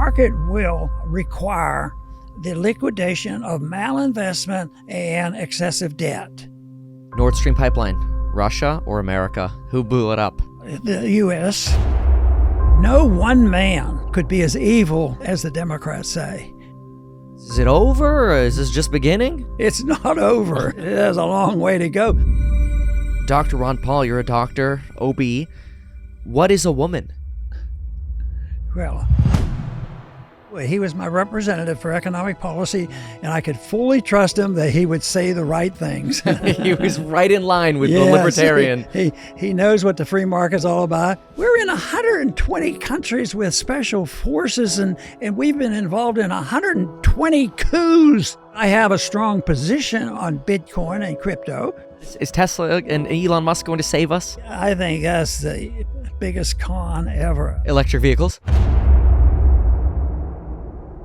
market will require the liquidation of malinvestment and excessive debt. Nord Stream pipeline, Russia or America? Who blew it up? The U.S. No one man could be as evil as the Democrats say. Is it over, or is this just beginning? It's not over. It has a long way to go. Dr. Ron Paul, you're a doctor, OB. What is a woman? Well, he was my representative for economic policy, and I could fully trust him that he would say the right things. He was right in line with the libertarian. He knows what the free market's all about. We're in 120 countries with special forces, and we've been involved in 120 coups. I have a strong position on Bitcoin and crypto. Is Tesla and Elon Musk going to save us? I think that's the biggest con ever. Electric vehicles?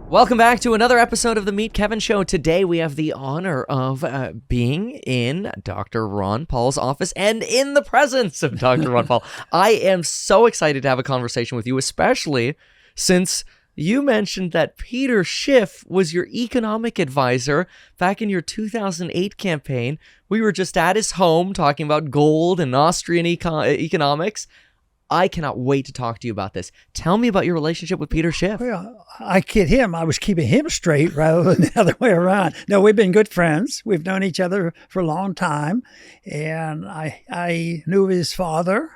Welcome back to another episode of the Meet Kevin Show. Today we have the honor of being in Dr. Ron Paul's office and in the presence of Dr. Ron Paul. I am so excited to have a conversation with you, especially since you mentioned that Peter Schiff was your economic advisor back in your 2008 campaign. We were just at his home talking about gold and Austrian economics. I cannot wait to talk to you about this. Tell me about your relationship with Peter Schiff. Well, I kid him. I was keeping him straight rather than the other way around. No, we've been good friends. We've known each other for a long time. And I knew his father,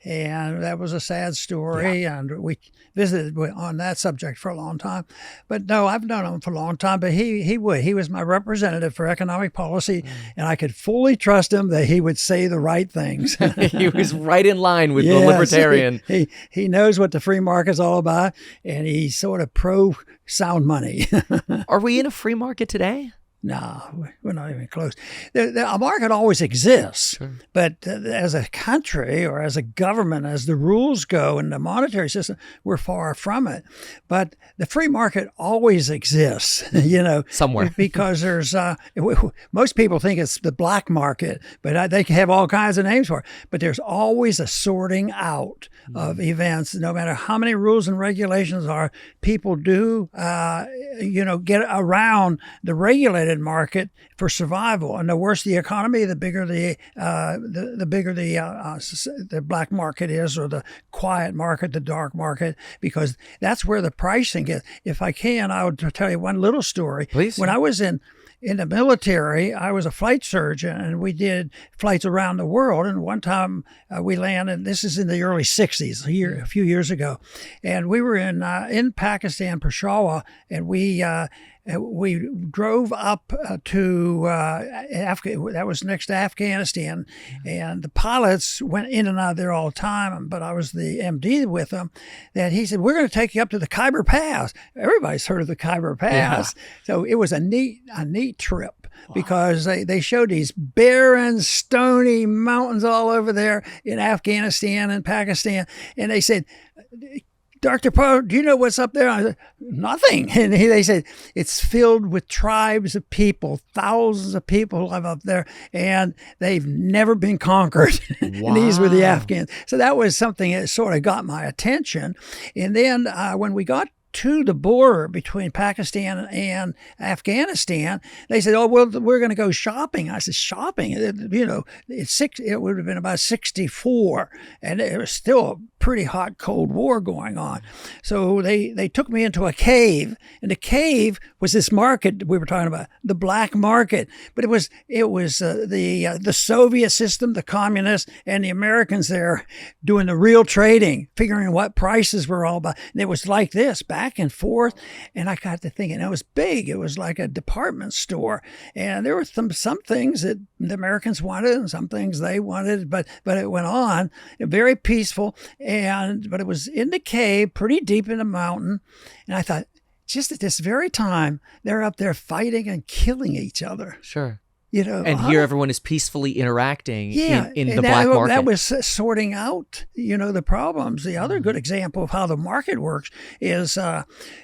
and that was a sad story. Yeah. And we visited on that subject for a long time. But no, I've known him for a long time. But he was my representative for economic policy, and I could fully trust him that he would say the right things. He was right in line with the libertarian. He knows what the free market's all about, and he's sort of pro sound money. Are we in a free market today? No, we're not even close. A market always exists, sure. But as a country or as a government, as the rules go in the monetary system, we're far from it. But the free market always exists, somewhere. Because there's, most people think it's the black market, but they have all kinds of names for it. But there's always a sorting out of events. No matter how many rules and regulations are, people do, get around the regulated market for survival. And the worse the economy, the bigger the black market is, or the quiet market, the dark market, because that's where the pricing gets. If I can, I would tell you one little story. Please. When I was in the military, I was a flight surgeon, and we did flights around the world. And one time we landed, this is in the early 60s, a few years ago, and we were in Pakistan, Peshawar, and we drove up to that was next to Afghanistan, and the pilots went in and out there all the time, but I was the MD with them. That he said, we're going to take you up to the Khyber Pass. Everybody's heard of the Khyber Pass. Yeah. So it was a neat trip. Wow. Because they showed these barren, stony mountains all over there in Afghanistan and Pakistan, and they said, Dr. Paul, do you know what's up there? I said, nothing. And they said, it's filled with tribes of people. Thousands of people live up there, and they've never been conquered. Wow. And these were the Afghans. So that was something that sort of got my attention. And then when we got to the border between Pakistan and Afghanistan, they said, we're going to go shopping. I said, shopping? It would have been about 64, and it was still a pretty hot Cold War going on. So they took me into a cave, and the cave was this market we were talking about, the black market. But it was the Soviet system, the communists, and the Americans there doing the real trading, figuring what prices were all about. And it was like this, back and forth. And I got to thinking, it was big. It was like a department store. And there were some things that the Americans wanted and some things they wanted, but it went on, very peaceful. But it was in the cave, pretty deep in the mountain. And I thought, just at this very time, they're up there fighting and killing each other. Sure. And here everyone is peacefully interacting in the and black market. That was sorting out, the problems. The other good example of how the market works is,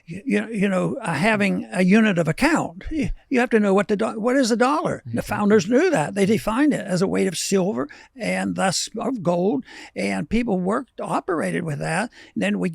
having a unit of account. You have to know what is a dollar. The founders knew that. They defined it as a weight of silver and thus of gold, and people operated with that. And then we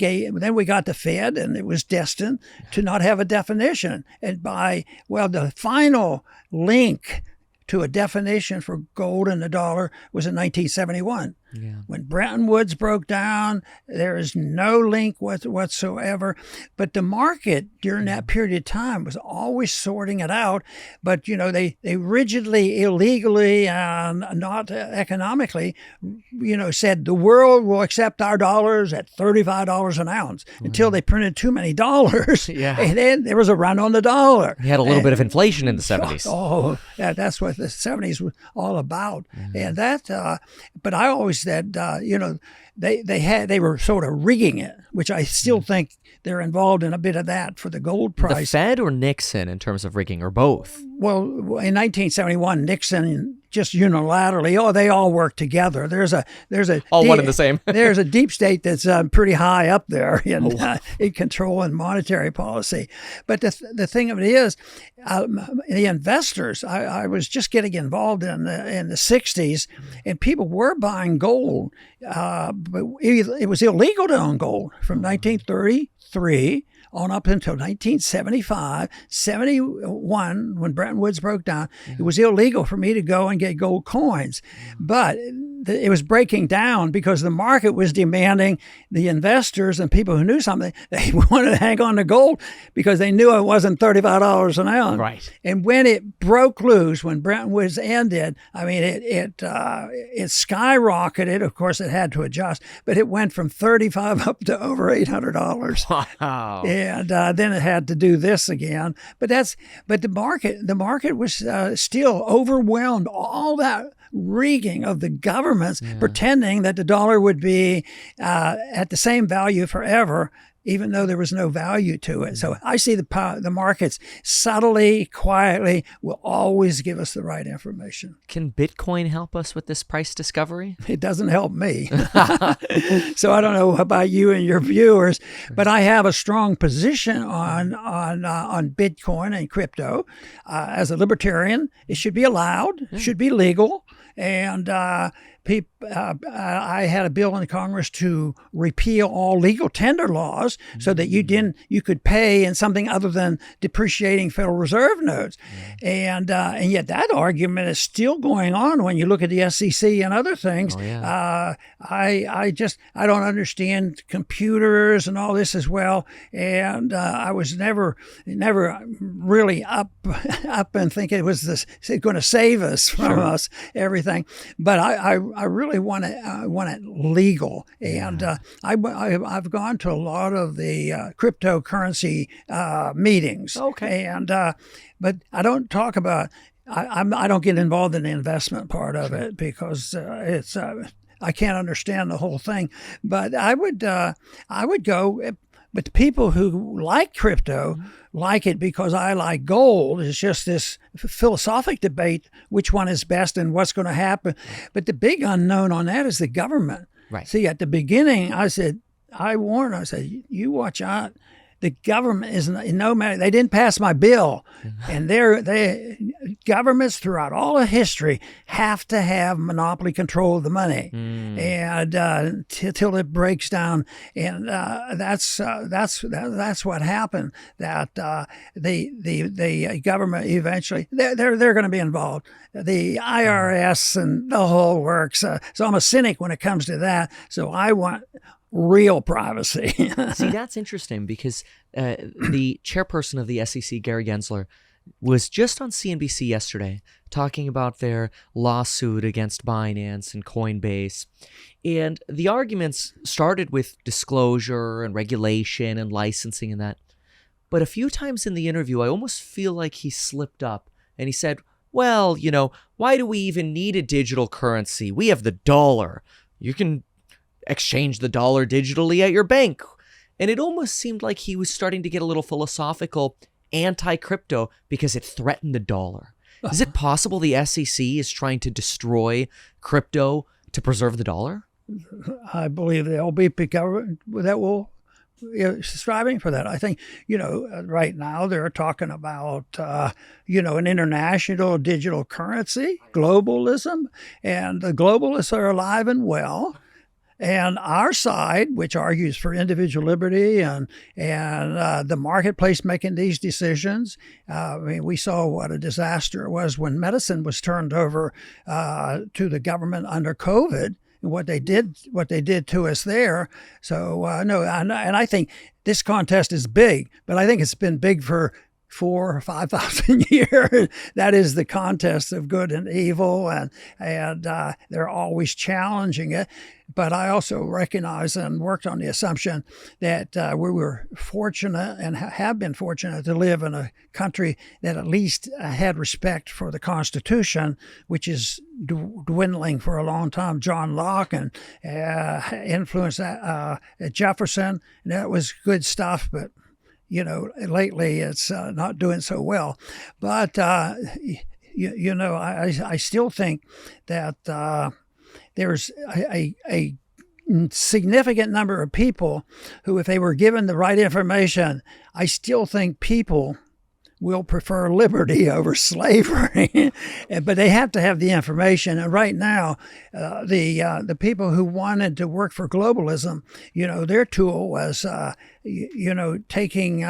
got the Fed, and it was destined to not have a definition. And the final link to a definition for gold and the dollar was in 1971. Yeah. When Bretton Woods broke down, there is no link whatsoever. But the market during that period of time was always sorting it out. But, they rigidly, illegally, and not economically, said the world will accept our dollars at $35 an ounce until they printed too many dollars. Yeah. And then there was a run on the dollar. We had a little bit of inflation in the 70s. Oh, that's what the 70s was all about. And but I always said, they were sort of rigging it, which I still think they're involved in a bit of that for the gold price. The Fed or Nixon in terms of rigging, or both? Well, in 1971, Nixon just unilaterally, they all work together. There's a all one and the same. There's a deep state that's pretty high up there in controlling monetary policy. But the thing of it is, the investors. I was just getting involved in the 60s, and people were buying gold, but it was illegal to own gold from 1933 on up until 1975, 71, when Bretton Woods broke down. It was illegal for me to go and get gold coins. But it was breaking down because the market was demanding the investors and people who knew something, they wanted to hang on to gold because they knew it wasn't $35 an ounce. Right. And when it broke loose, when Bretton Woods ended, I mean, it skyrocketed. Of course, it had to adjust, but it went from $35 up to over $800. Wow. And then it had to do this again. But the market was still overwhelmed. All that rigging of the governments pretending that the dollar would be at the same value forever, even though there was no value to it. So I see the markets subtly, quietly will always give us the right information. Can Bitcoin help us with this price discovery? It doesn't help me. So I don't know about you and your viewers, but I have a strong position on Bitcoin and crypto. As a libertarian, it should be allowed, should be legal, and I had a bill in Congress to repeal all legal tender laws so that you could pay in something other than depreciating Federal Reserve notes, and yet that argument is still going on when you look at the SEC and other things. I don't understand computers and all this as well, and I was never really up and think it was going to save us from us everything, but I really want it legal, and I've gone to a lot of the cryptocurrency meetings. Okay, and but I don't talk about. I don't get involved in the investment part of it because it's. I can't understand the whole thing, but I would go. But the people who like crypto like it because I like gold. It's just this philosophic debate, which one is best and what's going to happen. But the big unknown on that is the government. Right. See, at the beginning, I said, you watch out. The government is no matter. They didn't pass my bill, and governments throughout all of history have to have monopoly control of the money, and till it breaks down. And that's what happened. That the government eventually they're going to be involved. The IRS and the whole works. So I'm a cynic when it comes to that. So I want real privacy. See, that's interesting because the chairperson of the SEC, Gary Gensler, was just on CNBC yesterday talking about their lawsuit against Binance and Coinbase. And the arguments started with disclosure and regulation and licensing and that. But a few times in the interview, I almost feel like he slipped up and he said, well, why do we even need a digital currency? We have the dollar. You can exchange the dollar digitally at your bank. And it almost seemed like he was starting to get a little philosophical, anti-crypto, because it threatened the dollar. Is it possible the SEC is trying to destroy crypto to preserve the dollar? I believe there'll be government that will striving for that. I think, right now they're talking about, an international digital currency, globalism, and the globalists are alive and well. And our side, which argues for individual liberty and the marketplace making these decisions, we saw what a disaster it was when medicine was turned over to the government under COVID. And what they did to us there. So no, and I think this contest is big, but I think it's been big for 4,000 or 5,000 years. That is the contest of good and evil, and they're always challenging it. But I also recognize and worked on the assumption that we were fortunate and have been fortunate to live in a country that at least had respect for the Constitution, which is dwindling for a long time. John Locke and influenced Jefferson, and that was good stuff, but lately it's not doing so well. But, I still think that there's a significant number of people who, if they were given the right information, I still think people will prefer liberty over slavery, but they have to have the information. And right now, the people who wanted to work for globalism, their tool was, taking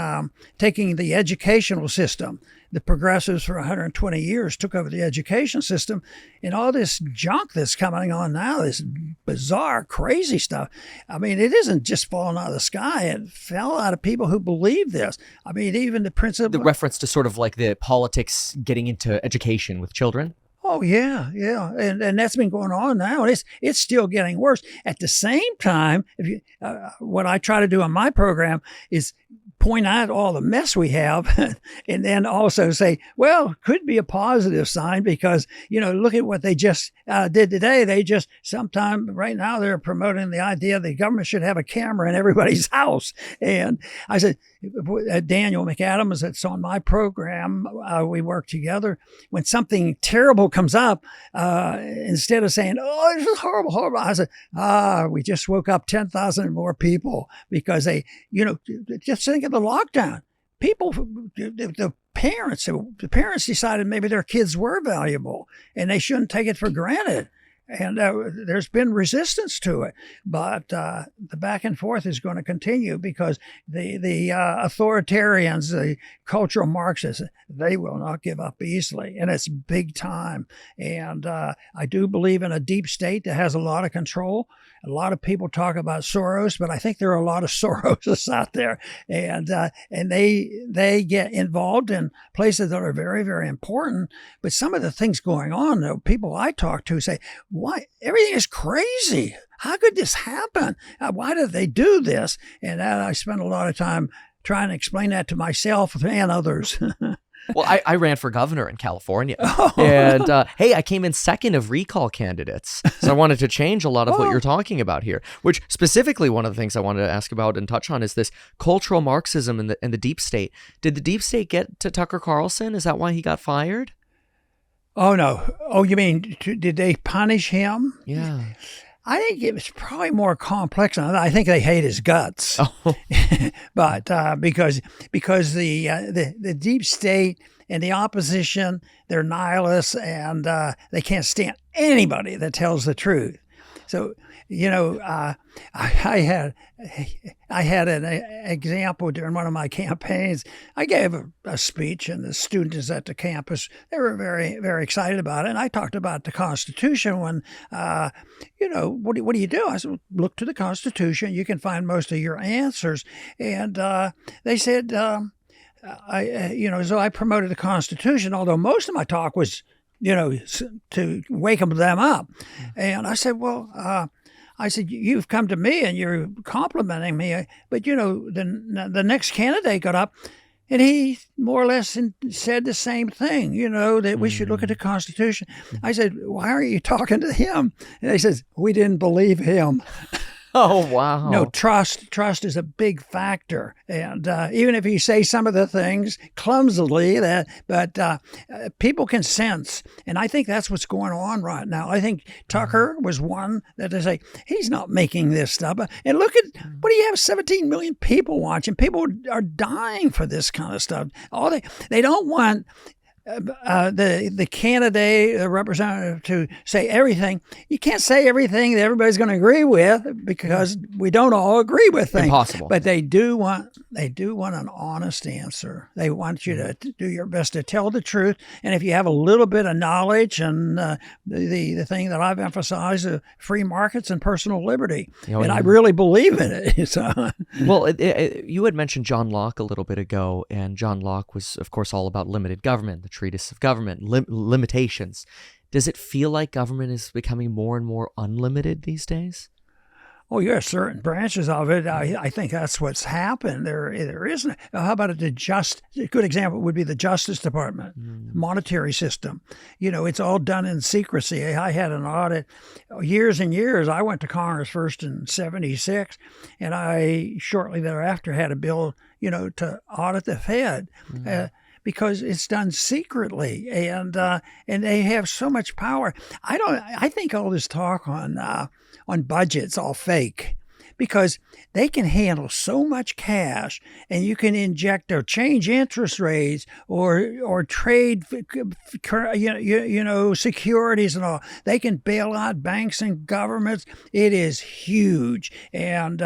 the educational system. The progressives for 120 years took over the education system, and all this junk that's coming on now, this bizarre, crazy stuff. I mean, it isn't just falling out of the sky. It fell out of people who believe this. I mean, even the principle. The reference to sort of like the politics getting into education with children. Oh, yeah. And that's been going on now. And it's still getting worse. At the same time, what I try to do on my program is point out all the mess we have and then also say, well, could be a positive sign because, look at what they just did today. They just right now they're promoting the idea the government should have a camera in everybody's house. And I said, Daniel McAdams, that's on my program, we work together. When something terrible comes up, instead of saying, oh, this is horrible, I said, we just woke up 10,000 more people because they, just think of the lockdown. People, the parents decided maybe their kids were valuable and they shouldn't take it for granted. And there's been resistance to it, but the back and forth is going to continue because the authoritarians, the cultural Marxists, they will not give up easily, and it's big time. And I do believe in a deep state that has a lot of control. A lot of people talk about Soros, but I think there are a lot of Soroses out there, and they get involved in places that are very, very important. But some of the things going on, though, people I talk to say, why? Everything is crazy. How could this happen? Why did they do this? And I spend a lot of time trying to explain that to myself and others. Well, I ran for governor in California, and hey, I came in second of recall candidates. So I wanted to change a lot of what you're talking about here, which specifically one of the things I wanted to ask about and touch on is this cultural Marxism and the deep state. Did the deep state get to Tucker Carlson? Is that why he got fired? Oh, no. Oh, you mean, did they punish him? Yeah. I think it was probably more complex than that. I think they hate his guts, but because the deep state and the opposition, they're nihilists and they can't stand anybody that tells the truth. So I had an example during one of my campaigns. I gave a speech, and the students at the campus, they were very, very excited about it. And I talked about the Constitution when, what do you do? I said, look to the Constitution. You can find most of your answers. And they said, so I promoted the Constitution, although most of my talk was, to wake them up. And I said, you've come to me and you're complimenting me, but the next candidate got up and he more or less said the same thing, that we should look at the Constitution. I said, why aren't you talking to him? And he says, we didn't believe him. Oh, wow. No, trust is a big factor, and even if you say some of the things clumsily, but people can sense, and I think that's what's going on right now. I think Tucker was one that they say he's not making this stuff, and look at what do you have? 17 million people watching. People are dying for this kind of stuff. They don't want the candidate, the representative, to say everything. You can't say everything that everybody's going to agree with because we don't all agree with things. Impossible. But they do want an honest answer. They want you to do your best to tell the truth. And if you have a little bit of knowledge, and the thing that I've emphasized, free markets and personal liberty, I really believe in it. So. Well, you had mentioned John Locke a little bit ago, and John Locke was, of course, all about limited government. The Treatise of Government, limitations. Does it feel like government is becoming more and more unlimited these days? Oh, yeah, certain branches of it. I think that's what's happened. There isn't. How about a good example would be the Justice Department, monetary system. It's all done in secrecy. I had an audit years and years. I went to Congress first in '76, and I shortly thereafter had a bill, to audit the Fed. Because it's done secretly, and they have so much power. I think all this talk on budgets all fake, because they can handle so much cash, and you can inject or change interest rates or trade, securities and all. They can bail out banks and governments. It is huge, and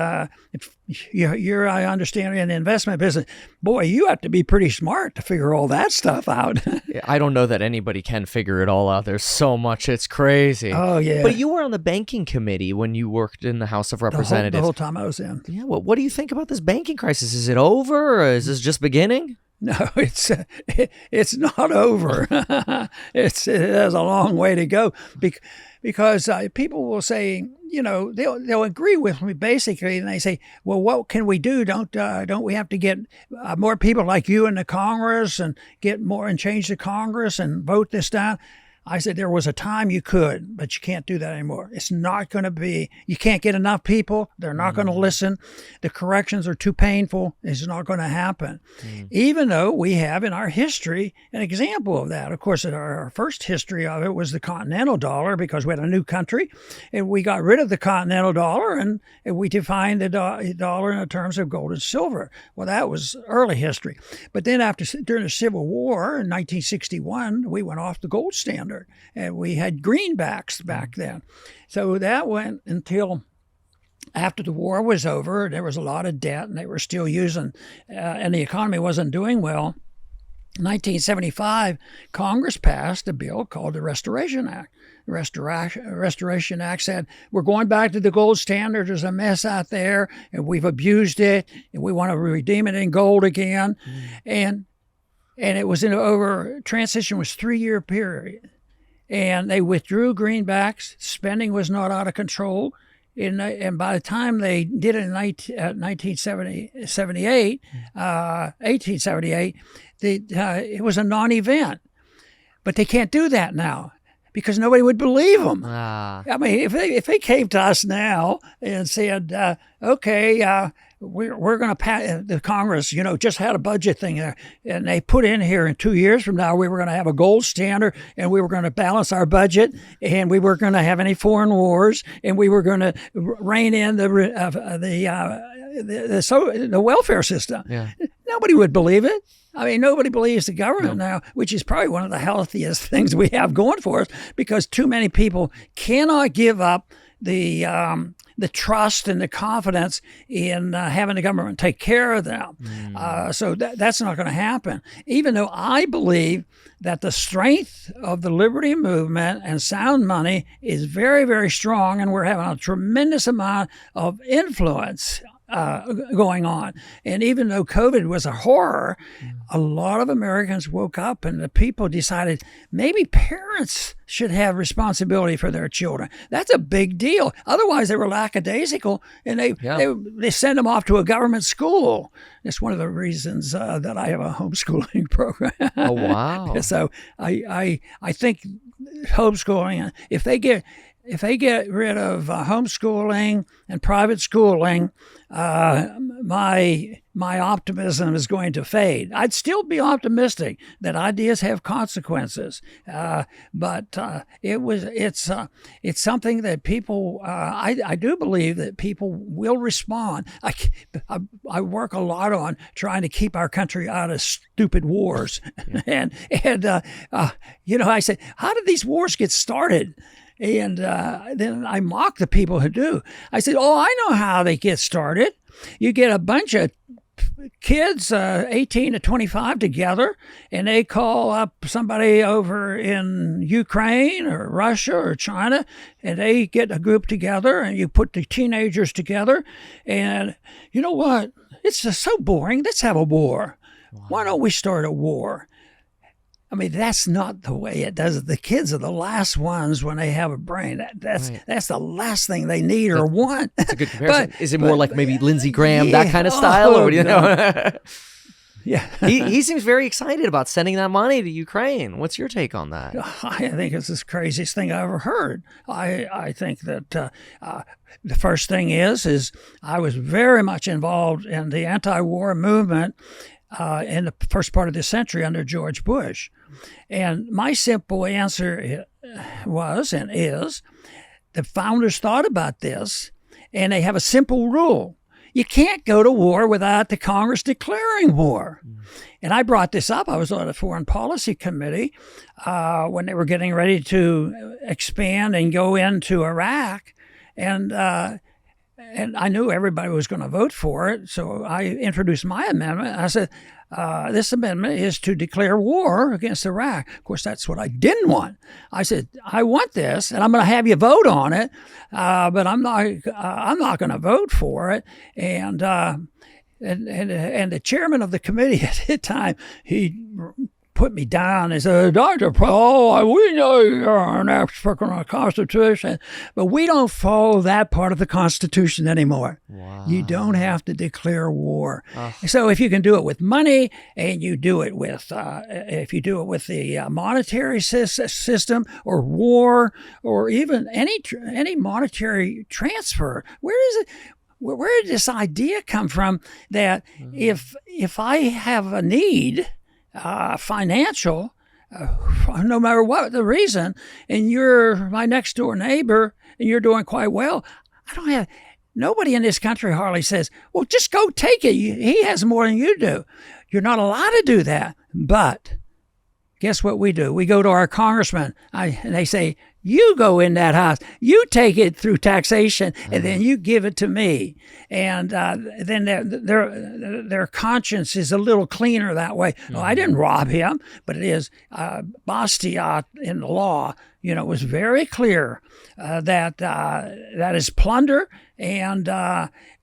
if I understand in the investment business, boy, you have to be pretty smart to figure all that stuff out. I don't know that anybody can figure it all out. There's so much. It's crazy. Oh, yeah. But you were on the banking committee when you worked in the House of Representatives. The whole time I was in. Yeah. What do you think about this banking crisis? Is it over, or is this just beginning? No, it's not over. It has a long way to go, because people will say, they'll agree with me basically, and they say, well, what can we do? Don't we have to get more people like you in the Congress and get more and change the Congress and vote this down? I said there was a time you could, but you can't do that anymore. It's not going to be, you can't get enough people. They're not going to listen. The corrections are too painful. It's not going to happen. Even though we have in our history an example of that. Of course, our first history of it was the continental dollar, because we had a new country and we got rid of the continental dollar and we defined the dollar in terms of gold and silver. Well, that was early history. But then during the Civil War in 1961, we went off the gold standard. And we had greenbacks back then. So that went until after the war was over. There was a lot of debt, and they were still using, and the economy wasn't doing well. In 1975, Congress passed a bill called the Restoration Act. The Restoration Act said, we're going back to the gold standard. There's a mess out there, and we've abused it, and we want to redeem it in gold again. And it was transition was 3-year period. And they withdrew greenbacks. Spending was not out of control. And by the time they did it in 1878, it was a non-event. But they can't do that now, because nobody would believe them. I mean, if they came to us now and said, okay, we're going to pass, the Congress, just had a budget thing there, and they put in here in 2 years from now, we were going to have a gold standard, and we were going to balance our budget, and we weren't going to have any foreign wars, and we were going to rein in the welfare system. Yeah. Nobody would believe it. I mean, nobody believes the government now, which is probably one of the healthiest things we have going for us, because too many people cannot give up the trust and the confidence in having the government take care of them. So that's not going to happen. Even though I believe that the strength of the liberty movement and sound money is very, very strong, and we're having a tremendous amount of influence going on. And even though COVID was a horror, a lot of Americans woke up, and the people decided maybe parents should have responsibility for their children. That's a big deal. Otherwise, they were lackadaisical, and they send them off to a government school. It's one of the reasons that I have a homeschooling program. Oh, wow. So I think homeschooling, if they get if they get rid of homeschooling and private schooling, my optimism is going to fade. I'd still be optimistic that ideas have consequences, but it's something that people. I do believe that people will respond. I work a lot on trying to keep our country out of stupid wars, and I say, how did these wars get started? And then I mock the people who do. I said, I know how they get started. You get a bunch of kids, 18 to 25 together, and they call up somebody over in Ukraine or Russia or China, and they get a group together, and you put the teenagers together, and you know what? It's just so boring. Let's have a war. Wow. Why don't we start a war? I mean, that's not the way it does it. The kids are the last ones when they have a brain. That's the last thing they need or want. That's a good comparison. Is it more like maybe Lindsey Graham, that kind of style? Or, Yeah. he seems very excited about sending that money to Ukraine. What's your take on that? I think it's the craziest thing I ever heard. I think that the first thing is I was very much involved in the anti-war movement in the first part of this century under George Bush. And my simple answer was and is, the founders thought about this, and they have a simple rule. You can't go to war without the Congress declaring war. And I brought this up. I was on a foreign policy committee when they were getting ready to expand and go into Iraq. And I knew everybody was going to vote for it, so I introduced my amendment. I said, this amendment is to declare war against Iraq. Of course, that's what I didn't want. I said, I want this, and I'm going to have you vote on it, but I'm not going to vote for it. And the chairman of the committee at the time, he put me down and said, Dr. Paul, we know you're an expert on the Constitution, but we don't follow that part of the Constitution anymore. Wow. You don't have to declare war. So if you can do it with money, and you do it with, if you do it with the monetary system or war, or even any monetary transfer, where did this idea come from that if I have a need, financial, no matter what the reason, and you're my next door neighbor and you're doing quite well, nobody in this country hardly says, well, just go take it. He has more than you do. You're not allowed to do that. But guess what we do? We go to our congressman and they say, you go in that house, you take it through taxation, and then you give it to me. And then their conscience is a little cleaner that way. Well, I didn't rob him, but it is bastiat in the law. It was very clear that is plunder, and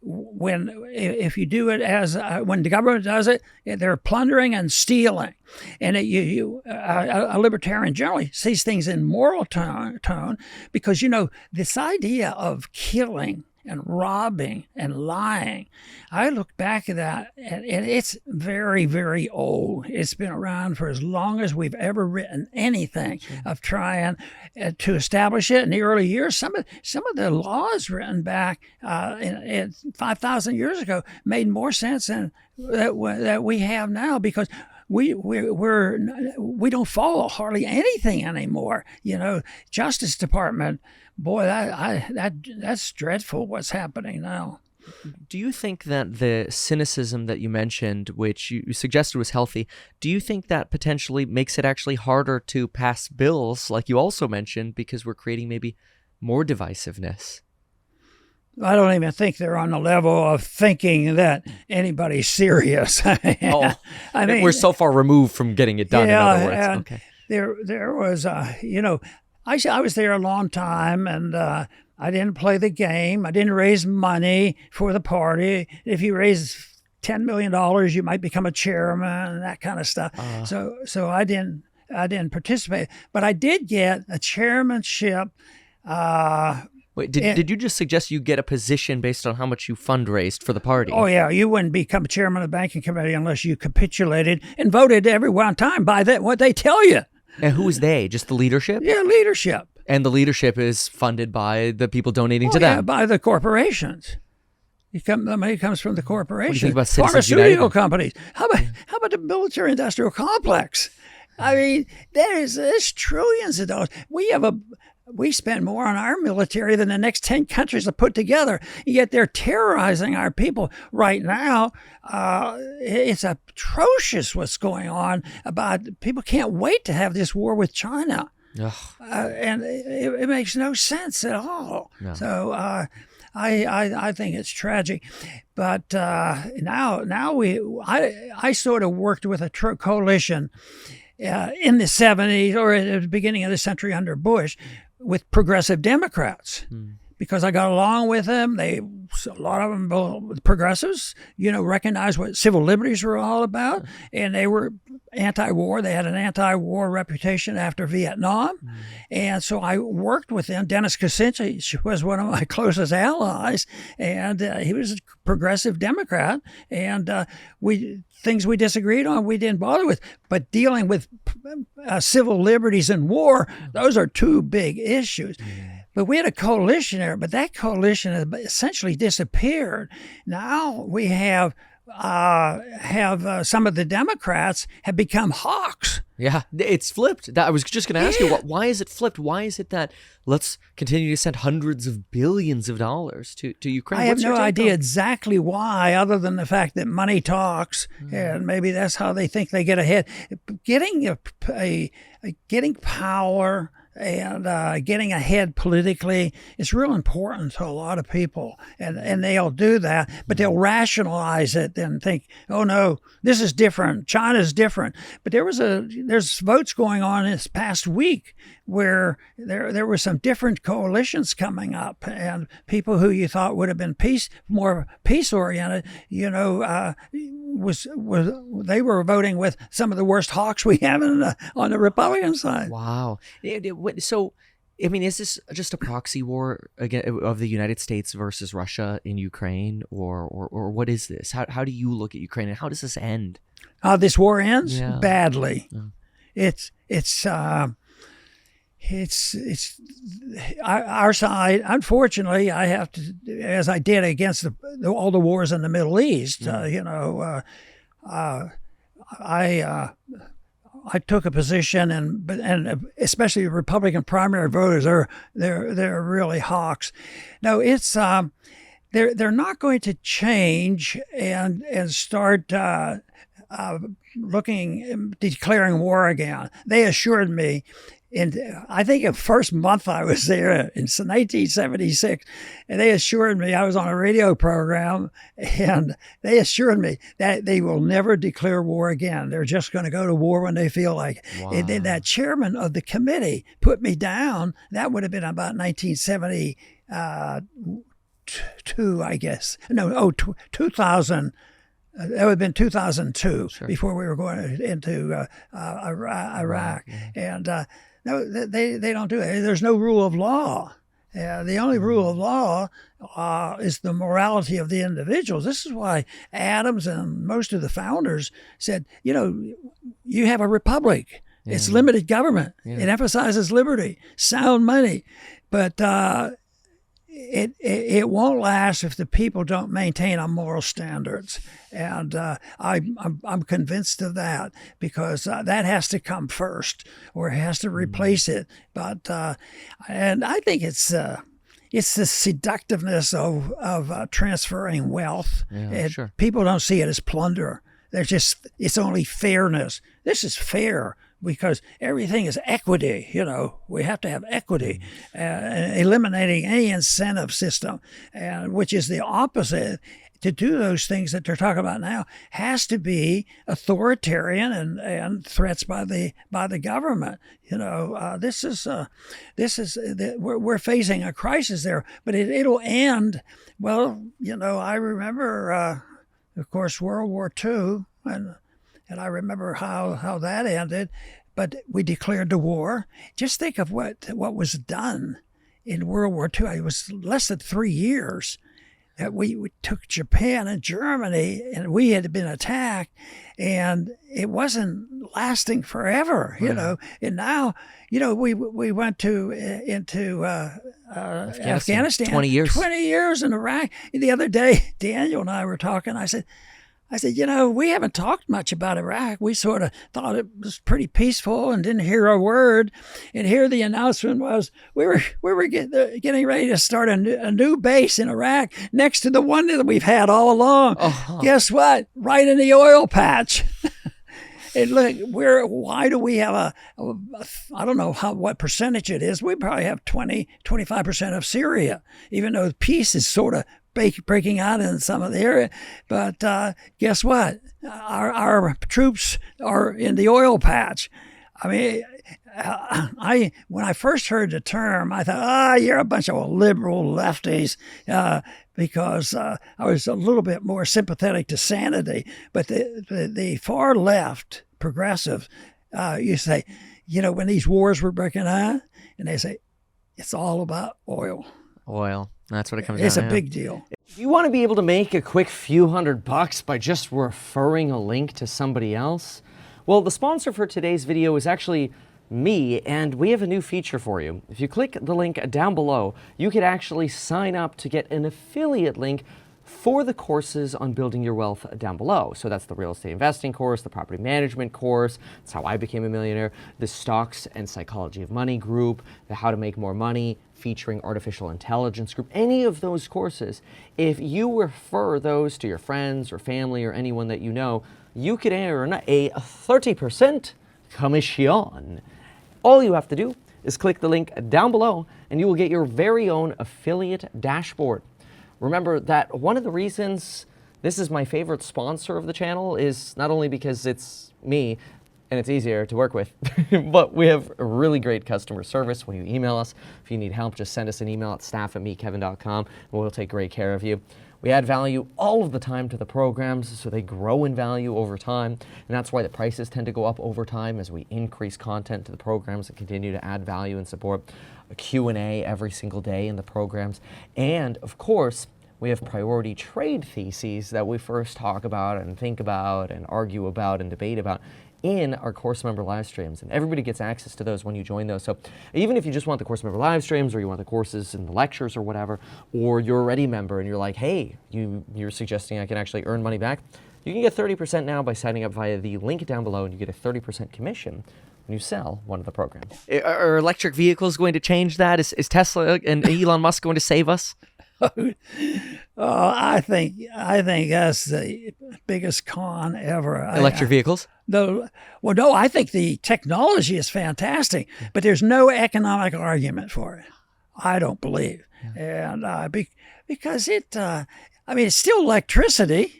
if you do it as when the government does it, they're plundering and stealing. And a libertarian generally sees things in moral tone because this idea of killing and robbing and lying, I look back at that, and it's very, very old. It's been around for as long as we've ever written anything of trying to establish it. In the early years, some of the laws written back in 5,000 years ago made more sense than that we have now, because we don't follow hardly anything anymore. Justice Department, boy, that's dreadful what's happening now. Do you think that the cynicism that you mentioned, which you suggested was healthy, do you think that potentially makes it actually harder to pass bills, like you also mentioned, because we're creating maybe more divisiveness? I don't even think they're on the level of thinking that anybody's serious. I mean, we're so far removed from getting it done, in other words. Okay. There was, I was there a long time, and I didn't play the game. I didn't raise money for the party. If you raise $10 million, you might become a chairman and that kind of stuff. So I didn't participate, but I did get a chairmanship. Wait, did you just suggest you get a position based on how much you fundraised for the party? Oh, yeah. You wouldn't become chairman of the banking committee unless you capitulated and voted every one time by what they tell you. And who was they? Just the leadership? Yeah, leadership. And the leadership is funded by the people donating to Yeah, them. by the corporations. The money comes from the corporations. about Citizens Pharmaceutical United? companies. How about the military-industrial complex? I mean, there's trillions of dollars. We spend more on our military than the next 10 countries have put together. Yet they're terrorizing our people right now. It's atrocious what's going on. People can't wait to have this war with China. And it makes no sense at all. No. So I think it's tragic. But now I sort of worked with a Hmm. coalition in the 70s or at the beginning of the century under Bush with progressive Democrats. Because I got along with them. A lot of them, both progressives, recognized what civil liberties were all about, and they were anti-war. They had an anti-war reputation after Vietnam, and so I worked with them. Dennis Kucinich was one of my closest allies, and he was a progressive Democrat, and things we disagreed on, we didn't bother with. But dealing with civil liberties and war, those are two big issues. But we had a coalition there, but that coalition has essentially disappeared. Now we have some of the Democrats have become hawks. Yeah, it's flipped. I was just going to ask you, why is it flipped? Why is it that let's continue to send hundreds of billions of dollars to Ukraine? I have no idea exactly why, other than the fact that money talks, and maybe that's how they think they get ahead. Getting getting power and getting ahead politically is real important to a lot of people, and they'll do that, but they'll rationalize it and think, oh no, this is different, China's different. But there's votes going on this past week where there were some different coalitions coming up, and people who you thought would have been more peace oriented, they were voting with some of the worst hawks we have on the Republican side. Wow. So, I mean, is this just a proxy war again of the United States versus Russia in Ukraine, or what is this? How do you look at Ukraine, and how does this end? How this war ends? Yeah. Badly. Yeah. It's our side. Unfortunately, I have to, as I did against all the wars in the Middle East. I took a position, and especially the Republican primary voters they're really hawks. No, it's they're not going to change and start declaring war again. They assured me. I think the first month I was there in 1976, and they assured me, I was on a radio program, and they assured me that they will never declare war again. They're just going to go to war when they feel like it. Wow. And then that chairman of the committee put me down. That would have been about 1972, I guess. 2000. That would have been 2002, sure, before we were going into Iraq. And no, they don't do it. There's no rule of law. The only rule of law is the morality of the individuals. This is why Adams and most of the founders said, you have a republic. Yeah. It's limited government. Yeah. It emphasizes liberty, sound money. But it won't last if the people don't maintain our moral standards, and I'm convinced of that, because that has to come first, or it has to replace it. But and I think it's the seductiveness of transferring wealth. Yeah, sure. People don't see it as plunder. It's only fairness. This is fair, because everything is equity. We have to have equity, eliminating any incentive system, which is the opposite. To do those things that they're talking about now has to be authoritarian and threats by the government. We're facing a crisis there, but it'll end. Well, I remember, of course, World War II, and I remember how that ended. But we declared the war. Just think of what was done in World War II. It was less than 3 years. we took Japan and Germany, and we had been attacked, and it wasn't lasting forever, you know. And now, you know, we went into Afghanistan. 20 years. 20 years in Iraq. The other day, Daniel and I were talking. I said, you know, we haven't talked much about Iraq. We sort of thought it was pretty peaceful and didn't hear a word. And here the announcement was we were getting ready to start a new base in Iraq next to the one that we've had all along. Guess what? Right in the oil patch. And look, why do we have I don't know what percentage it is. We probably have 25% of Syria, even though peace is sort of breaking out in some of the area. But guess what? Our troops are in the oil patch. I mean, when I first heard the term, I thought, you're a bunch of liberal lefties, because I was a little bit more sympathetic to sanity. But the far left, progressive, you say, you know, when these wars were breaking out, and they say, it's all about oil. Oil. That's what it comes down to. It's a big deal. If you want to be able to make a quick few $100 by just referring a link to somebody else, well, the sponsor for today's video is actually me, and we have a new feature for you. If you click the link down below, you could actually sign up to get an affiliate link for the courses on building your wealth down below. So that's the real estate investing course, the property management course, that's how I became a millionaire, the stocks and psychology of money group, the how to make more money featuring artificial intelligence group, any of those courses. If you refer those to your friends or family or anyone that you know, you could earn a 30% commission. All you have to do is click the link down below and you will get your very own affiliate dashboard. Remember that one of the reasons this is my favorite sponsor of the channel is not only because it's me and it's easier to work with, but we have a really great customer service when you email us. If you need help, just send us an email at staff@meetkevin.com and we'll take great care of you. We add value all of the time to the programs, so they grow in value over time, and that's why the prices tend to go up over time as we increase content to the programs and continue to add value and support. A Q&A every single day in the programs, and of course, we have priority trade theses that we first talk about and think about and argue about and debate about in our course member live streams, and everybody gets access to those when you join those. So even if you just want the course member live streams, or you want the courses and the lectures or whatever, or you're already a member and you're like, hey, you're suggesting I can actually earn money back, you can get 30% now by signing up via the link down below, and you get a 30% commission when you sell one of the programs. Are electric vehicles going to change that? Is Tesla and Elon Musk going to save us? I think that's the biggest con ever. Electric vehicles? No, well, no. I think the technology is fantastic, but there's no economic argument for it. I don't believe, and because it's still electricity.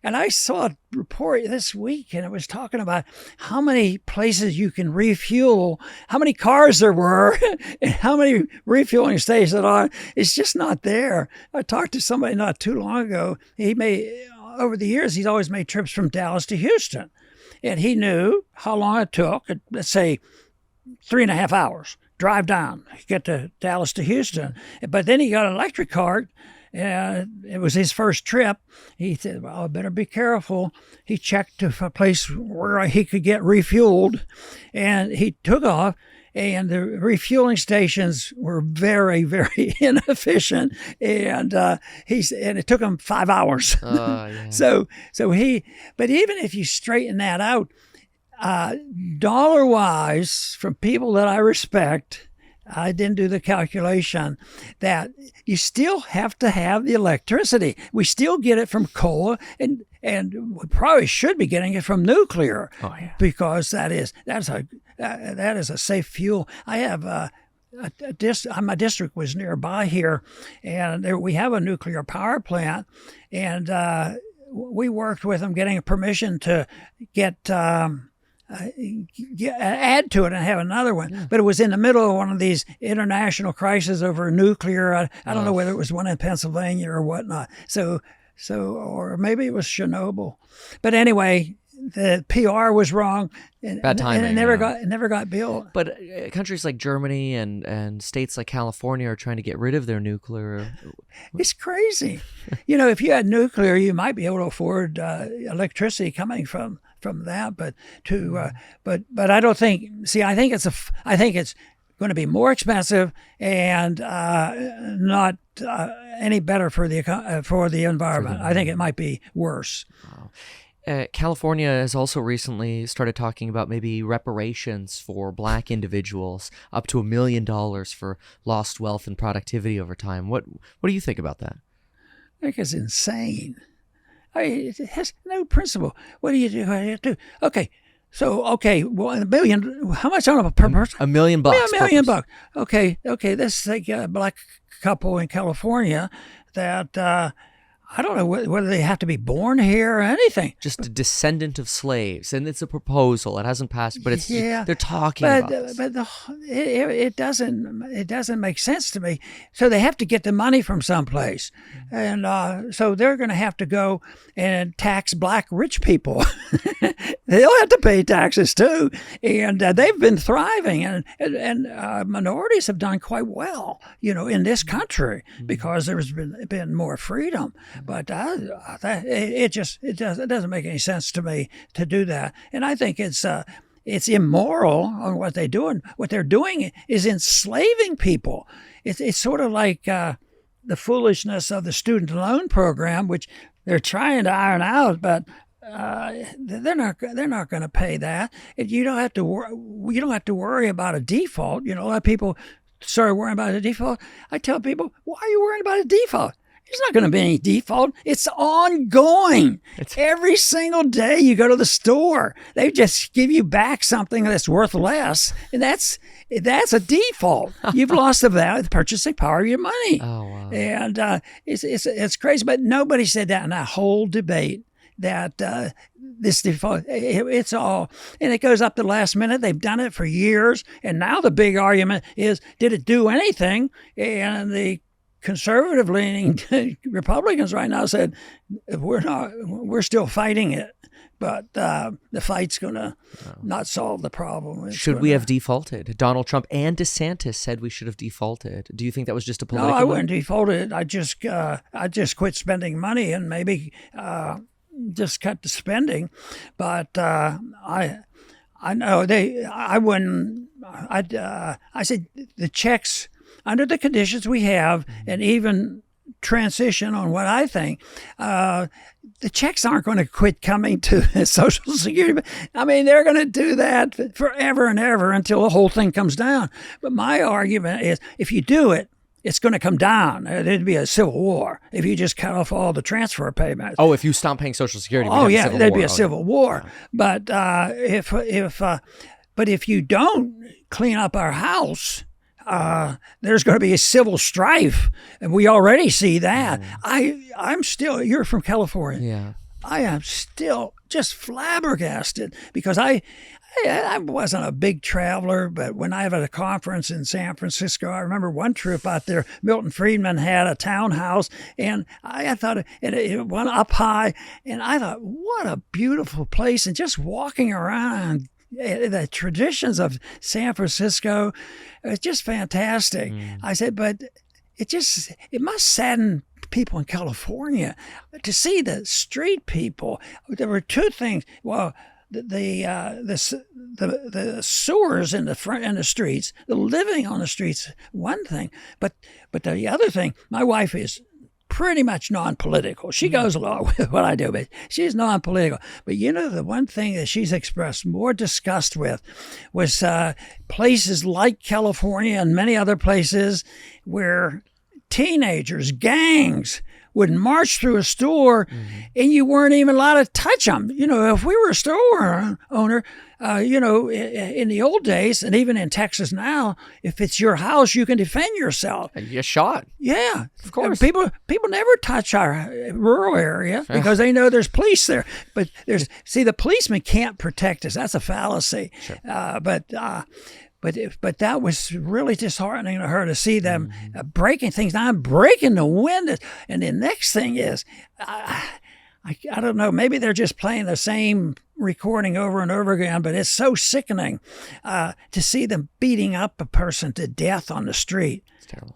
And I saw a report this week, and it was talking about how many places you can refuel, how many cars there were, and how many refueling stations there are. It's just not there. I talked to somebody not too long ago. Over the years, he's always made trips from Dallas to Houston. And he knew how long it took, let's say 3.5 hours, drive down, get to Dallas to Houston. But then he got an electric car. And it was his first trip. He said, well, I better be careful. He checked to a place where he could get refueled, and he took off, and the refueling stations were very, very inefficient, and it took him 5 hours. Yeah. But even if you straighten that out, dollar-wise, from people that I respect, I didn't do the calculation, that you still have to have the electricity. We still get it from coal, and we probably should be getting it from nuclear, because that is a safe fuel. I have my district was nearby here, and we have a nuclear power plant, and we worked with them getting permission to add to it and have another one. Yeah. But it was in the middle of one of these international crises over nuclear. I don't know whether it was one in Pennsylvania or whatnot. So or maybe it was Chernobyl. But anyway, the PR was wrong, and, Bad timing, and it never got built. But countries like Germany and states like California are trying to get rid of their nuclear. It's crazy. If you had nuclear, you might be able to afford electricity coming from that. But but I don't think. See, I think it's going to be more expensive and not any better for the environment. I think it might be worse. Wow. California has also recently started talking about maybe reparations for Black individuals, up to $1 million for lost wealth and productivity over time. What do you think about that? I think it's insane. It has no principle. What do you do? Okay. So, well, $1 million, how much on per person? $1 million. $1 million. Okay. Let's take a Black couple in California that, I don't know whether they have to be born here or anything. Just a descendant of slaves, and it's a proposal. It hasn't passed, but they're talking about this. But it doesn't make sense to me. So they have to get the money from someplace, and so they're going to have to go and tax Black rich people. They'll have to pay taxes too, and they've been thriving, and minorities have done quite well, in this country because there's been more freedom. But it doesn't make any sense to me to do that, and I think it's immoral on what they're doing. What they're doing is enslaving people. It's sort of like the foolishness of the student loan program, which they're trying to iron out, but they're not going to pay that. You don't have to worry about a default. A lot of people started worrying about a default. I tell people, why are you worrying about a default? There's not going to be any default. It's ongoing. Every single day you go to the store, they just give you back something that's worth less, and that's a default. You've lost the purchasing power of your money. Oh, wow. And it's crazy, but nobody said that in that whole debate. That this default, it's all, and it goes up to the last minute. They've done it for years, and now the big argument is, did it do anything? And the conservative-leaning Republicans right now said, we're still fighting it, but the fight's going to not solve the problem. Should we have defaulted? Donald Trump and DeSantis said we should have defaulted. Do you think that was just a political? No, I wouldn't defaulted. I just quit spending money and maybe just cut the spending, but I know I wouldn't. I said the checks, under the conditions we have, and even transition on what I think, the checks aren't going to quit coming to Social Security. I mean, they're going to do that forever and ever until the whole thing comes down. But my argument is, if you do it, it's going to come down. There'd be a civil war if you just cut off all the transfer payments. Oh, if you stop paying Social Security, there'd be a civil war. But if you don't clean up our house, there's going to be a civil strife, and we already see that. I'm still. You're from California. Yeah. I am still just flabbergasted because I wasn't a big traveler, but when I was at a conference in San Francisco, I remember one trip out there, Milton Friedman had a townhouse, and I thought it went up high, and I thought, what a beautiful place, and just walking around the traditions of San Francisco, it's just fantastic. I said, but it must sadden people in California to see the street people. There were two things. Well, the sewers in the front and the streets, the living on the streets, one thing. But the other thing, my wife is pretty much non-political. She goes along with what I do, but she's non-political. But the one thing that she's expressed more disgust with was places like California and many other places where teenagers, gangs, would march through a store and you weren't even allowed to touch them. If we were a store owner, in the old days, and even in Texas now, if it's your house, you can defend yourself. You're shot. Yeah. Of course. People never touch our rural area because they know there's police there. But the policeman can't protect us. That's a fallacy. Sure. But that was really disheartening to her to see them breaking things down, breaking the windows. And the next thing is, I don't know. Maybe they're just playing the same recording over and over again, but it's so sickening to see them beating up a person to death on the street. It's terrible.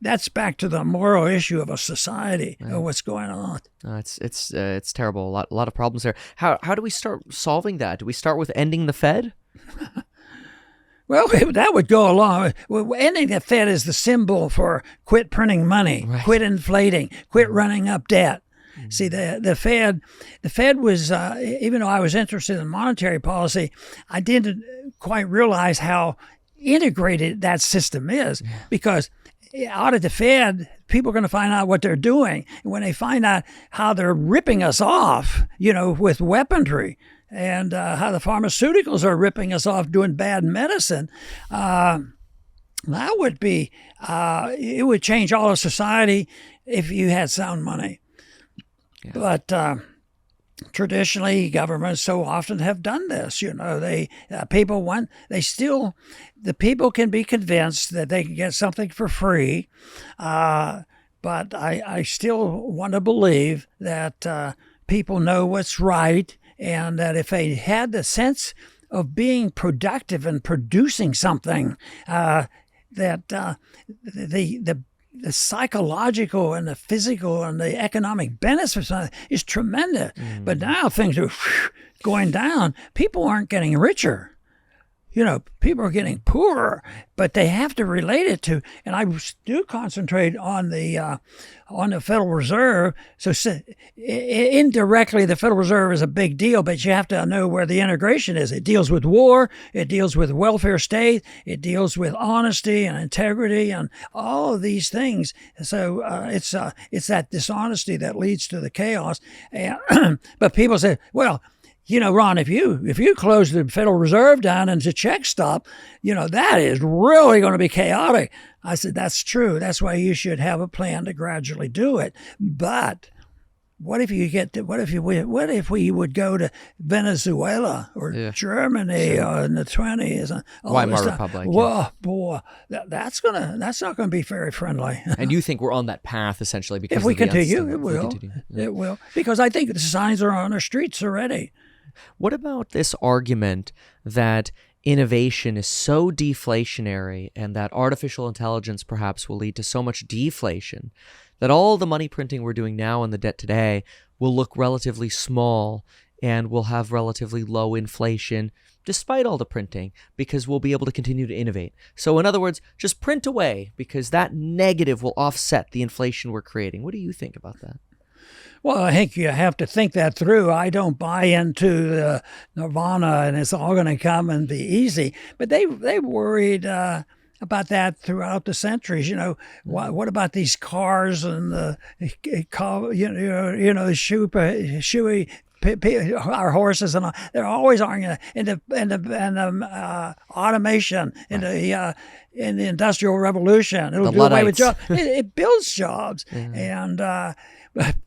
That's back to the moral issue of a society of what's going on. It's terrible. A lot of problems there. How do we start solving that? Do we start with ending the Fed? Well, that would go along. Ending the Fed is the symbol for quit printing money, quit inflating, quit running up debt. See, the Fed was, even though I was interested in monetary policy, I didn't quite realize how integrated that system is, because out of the Fed, people are going to find out what they're doing. And when they find out how they're ripping us off, with weaponry, and how the pharmaceuticals are ripping us off doing bad medicine, that would be, it would change all of society if you had sound money. Yeah. But traditionally, governments so often have done this. The people can be convinced that they can get something for free, but I still want to believe that people know what's right, and that if they had the sense of being productive and producing something, that the psychological and the physical and the economic benefits is tremendous. But now things are going down. People aren't getting richer. People are getting poorer, but they have to relate it to, and I do concentrate on the Federal Reserve. So indirectly, the Federal Reserve is a big deal, but you have to know where the integration is. It deals with war, it deals with welfare state, it deals with honesty and integrity and all of these things. So it's that dishonesty that leads to the chaos. But people say, well, Ron, if you close the Federal Reserve down and the checks stop, that is really going to be chaotic. I said, that's true. That's why you should have a plan to gradually do it. But what if we would go to Venezuela or Germany in the 20s? Weimar Republic. Whoa, boy, that's not going to be very friendly. And you think we're on that path essentially because if we of the continue, it will. Yeah. It will, because I think the signs are on our streets already. What about this argument that innovation is so deflationary and that artificial intelligence perhaps will lead to so much deflation that all the money printing we're doing now and the debt today will look relatively small and we'll have relatively low inflation despite all the printing because we'll be able to continue to innovate? So in other words, just print away because that negative will offset the inflation we're creating. What do you think about that? Well, I think you have to think that through. I don't buy into the nirvana and it's all going to come and be easy. But they worried about that throughout the centuries. What about these cars and the shoey our horses and all? They're always arguing in the automation in the Industrial Revolution. It'll do away with jobs. It builds jobs, and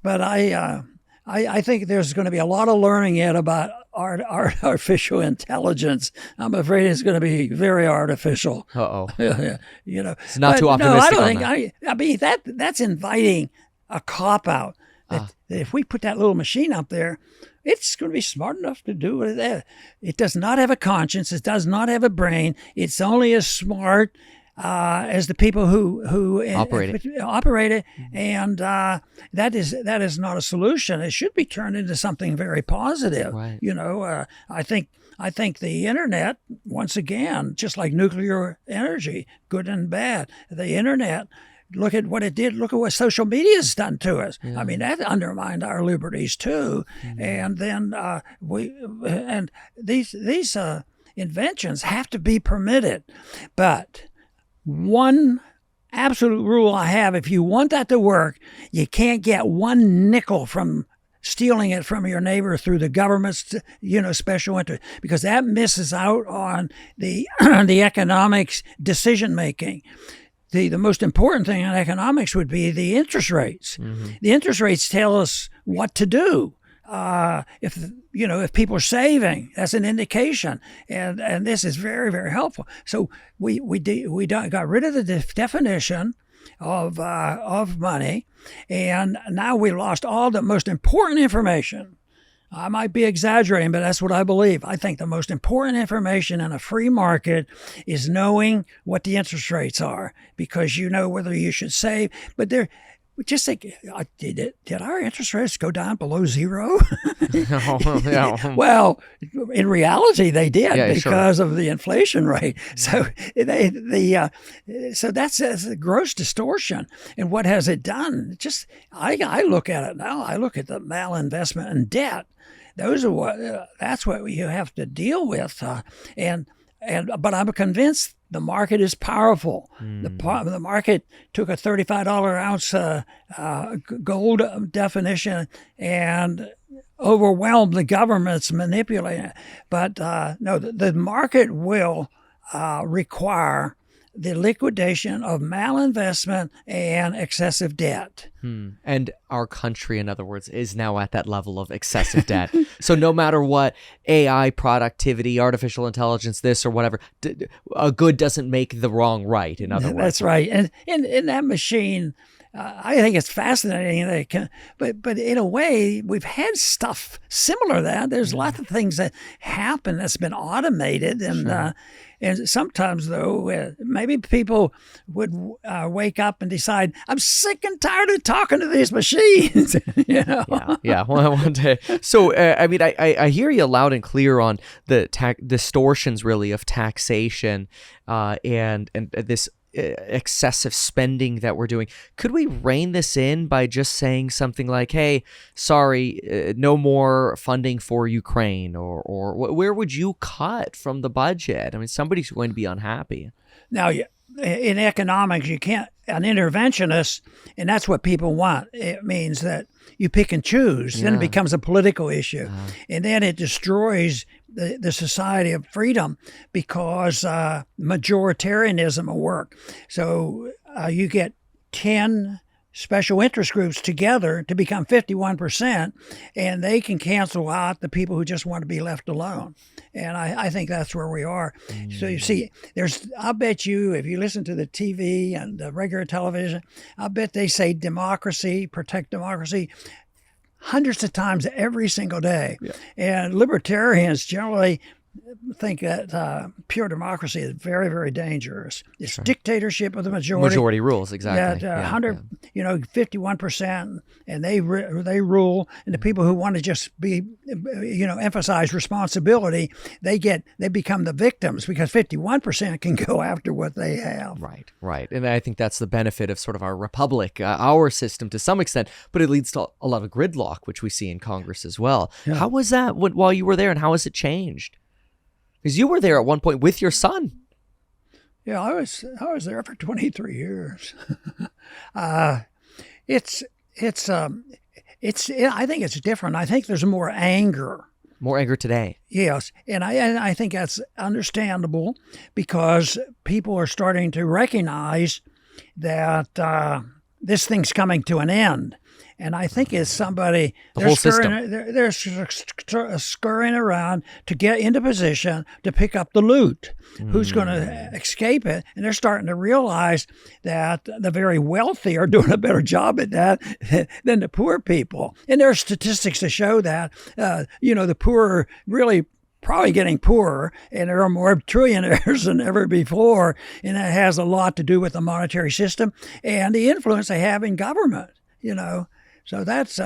but I think there's going to be a lot of learning yet about artificial intelligence. I'm afraid it's going to be very artificial. It's not too optimistic. No, I mean that's inviting a cop out. That if we put that little machine up there, it's going to be smart enough to do it. It does not have a conscience. It does not have a brain. It's only as smart as the people who operate it, and that is not a solution. It should be turned into something very positive. Right. I think the internet, once again, just like nuclear energy, good and bad, the internet. Look at what it did. Look at what social media has done to us. Yeah. I mean, that undermined our liberties too. Mm-hmm. And then these inventions have to be permitted. But one absolute rule I have: if you want that to work, you can't get one nickel from stealing it from your neighbor through the government's, special interest, because that misses out on the the economics decision making. The most important thing in economics would be the interest rates. Mm-hmm. The interest rates tell us what to do. If people are saving, that's an indication, and this is very, very helpful. So we got rid of the definition, of money, and now we lost all the most important information. I might be exaggerating, but that's what I believe. I think the most important information in a free market is knowing what the interest rates are, because you know whether you should save. But just think, did our interest rates go down below zero? Yeah. Well, in reality, they did, because sure. of the inflation rate. So so that's a gross distortion. And what has it done? Just I look at it now. I look at the malinvestment and debt. Those are that's what you have to deal with. But I'm convinced the market is powerful. The market took a $35 ounce gold definition and overwhelmed the government's manipulating it. But no, the market will require the liquidation of malinvestment and excessive debt. And our country, in other words, is now at that level of excessive debt. So no matter what, AI, productivity, artificial intelligence, this or whatever, a good doesn't make the wrong right, in other words. That's right. And in that machine, I think it's fascinating. But in a way, we've had stuff similar to that. There's lots of things that happen that's been automated. And sometimes, though, maybe people would wake up and decide, I'm sick and tired of talking to these machines. Yeah. Well, one day. So, I mean, I hear you loud and clear on the distortions, really, of taxation and this excessive spending that we're doing. Could we rein this in by just saying something like, hey, sorry, no more funding for Ukraine, or where would you cut from the budget? I mean, somebody's going to be unhappy. Now, in economics, you can't, an interventionist, and that's what people want. It means that you pick and choose. Then it becomes a political issue. And then it destroys the society of freedom, because majoritarianism will work. So you get 10 special interest groups together to become 51%, and they can cancel out the people who just want to be left alone. And I think that's where we are. So you see, I'll bet you, if you listen to the TV and the regular television, I'll bet they say democracy, protect democracy, hundreds of times every single day. Yeah. And libertarians generally think that pure democracy is very, very dangerous. It's dictatorship of the majority. Majority rules, exactly. 51%, and they rule. And the people who want to just be, emphasize responsibility, they become the victims, because 51% can go after what they have. Right. And I think that's the benefit of sort of our republic, our system to some extent, but it leads to a lot of gridlock, which we see in Congress as well. Yeah. How was that while you were there, and how has it changed? Because you were there at one point with your son. Yeah, I was there for 23 years. I think it's different. I think there's more anger. More anger today. Yes, and I think that's understandable, because people are starting to recognize that this thing's coming to an end. And I think it's somebody, they're scurrying around to get into position to pick up the loot. Who's going to escape it? And they're starting to realize that the very wealthy are doing a better job at that than the poor people. And there are statistics to show that, the poor are really probably getting poorer, and there are more trillionaires than ever before. And that has a lot to do with the monetary system and the influence they have in government, So that's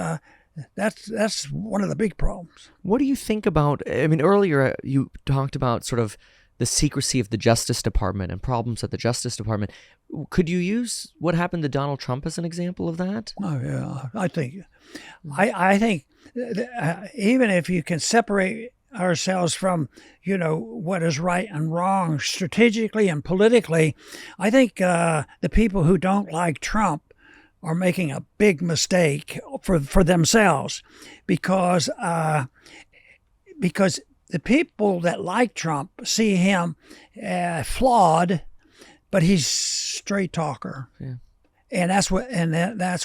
one of the big problems. What do you think about, I mean, earlier you talked about sort of the secrecy of the Justice Department and problems at the Justice Department. Could you use what happened to Donald Trump as an example of that? Oh, yeah. I think even if you can separate ourselves from, what is right and wrong strategically and politically, I think the people who don't like Trump are making a big mistake for themselves, because the people that like Trump see him flawed, but he's straight talker. Yeah. And that's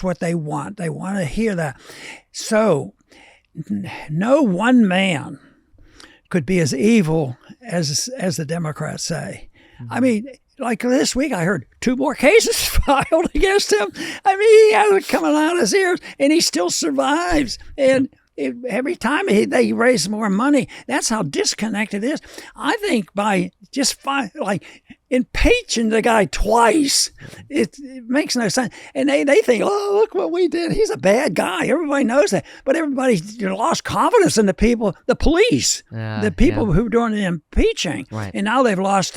what they want. They want to hear that. So no one man could be as evil as the Democrats say. Mm-hmm. I mean, like this week, I heard 2 more cases filed against him. I mean, he has it coming out of his ears, and he still survives. And every time they raise more money, that's how disconnected it is. I think by just impeaching the guy twice, it makes no sense. And they think, oh, look what we did. He's a bad guy. Everybody knows that. But everybody lost confidence in the people, the police, the people who were doing the impeaching. Right. And now they've lost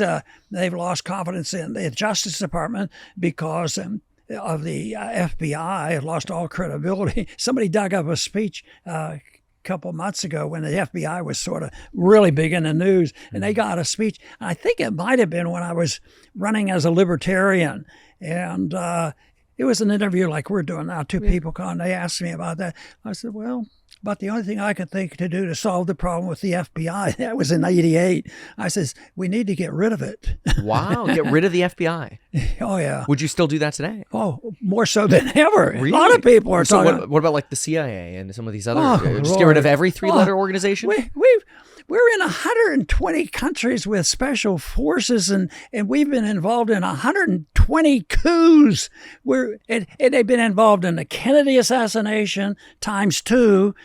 confidence in the Justice Department because of the FBI. Have lost all credibility. Somebody dug up a speech a couple months ago when the FBI was sort of really big in the news, and they got a speech. I think it might have been when I was running as a libertarian, and it was an interview like we're doing now. 2 people called, and they asked me about that. I said, well, about the only thing I could think to do to solve the problem with the FBI, that was in '88. I says, we need to get rid of it. Wow, get rid of the FBI. Oh, yeah. Would you still do that today? Oh, more so than ever. Really? A lot of people are So talking. what about like the CIA and some of these other, just Lord. get rid of every 3-letter organization? We're in 120 countries with special forces, and we've been involved in 120 coups. And they've been involved in the Kennedy assassination times 2,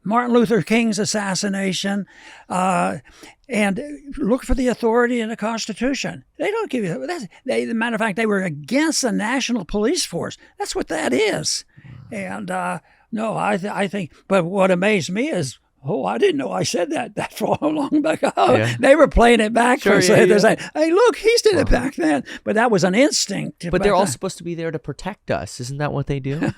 Martin Luther King's assassination, and look for the authority in the Constitution. They don't give you that. As a matter of fact, they were against the National Police Force. That's what that is. And no, I think. But what amazed me is, oh, I didn't know I said that for long ago. Yeah. They were playing it back. Sure, They're saying, hey, look, he did it back then. But that was an instinct. But they're all supposed to be there to protect us. Isn't that what they do?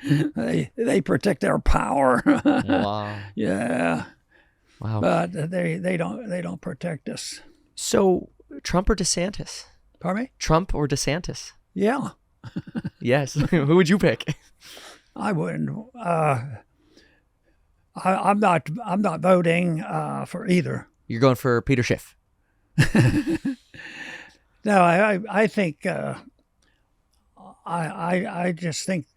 They protect their power. Wow. Yeah. Wow. But they don't protect us. So Trump or DeSantis? Pardon me? Trump or DeSantis? Yeah. Yes. Who would you pick? I wouldn't. I'm not voting for either. You're going for Peter Schiff. No, I think I just think,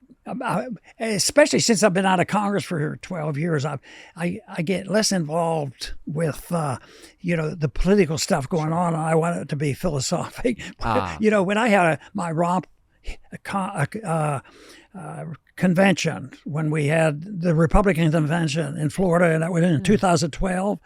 especially since I've been out of Congress for 12 years, I get less involved with the political stuff going on, and I want it to be philosophic. When I had my romp convention, when we had the Republican convention in Florida, and that was in 2012,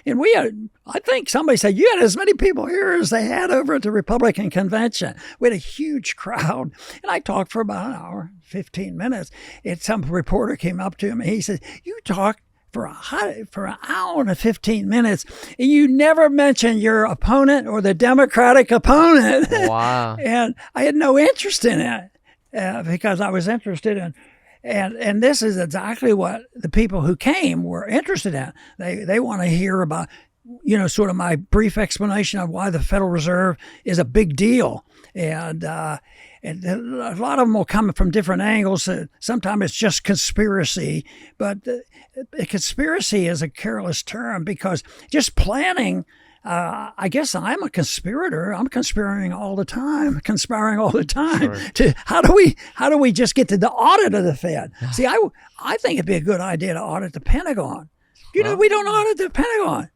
and we had, I think somebody said, you had as many people here as they had over at the Republican convention. We had a huge crowd, and I talked for about an hour, 15 minutes, and some reporter came up to him, and he said, you talked for an hour and 15 minutes, and you never mentioned your opponent or the Democratic opponent. Wow. And I had no interest in it. Because I was interested in, and this is exactly what the people who came were interested in. They want to hear about, sort of my brief explanation of why the Federal Reserve is a big deal, and a lot of them will come from different angles. Sometimes it's just conspiracy, but conspiracy is a careless term because just planning. I guess I'm a conspirator. I'm conspiring all the time. Sure. To how do we just get to the audit of the Fed? See, I think it'd be a good idea to audit the Pentagon. We don't audit the Pentagon,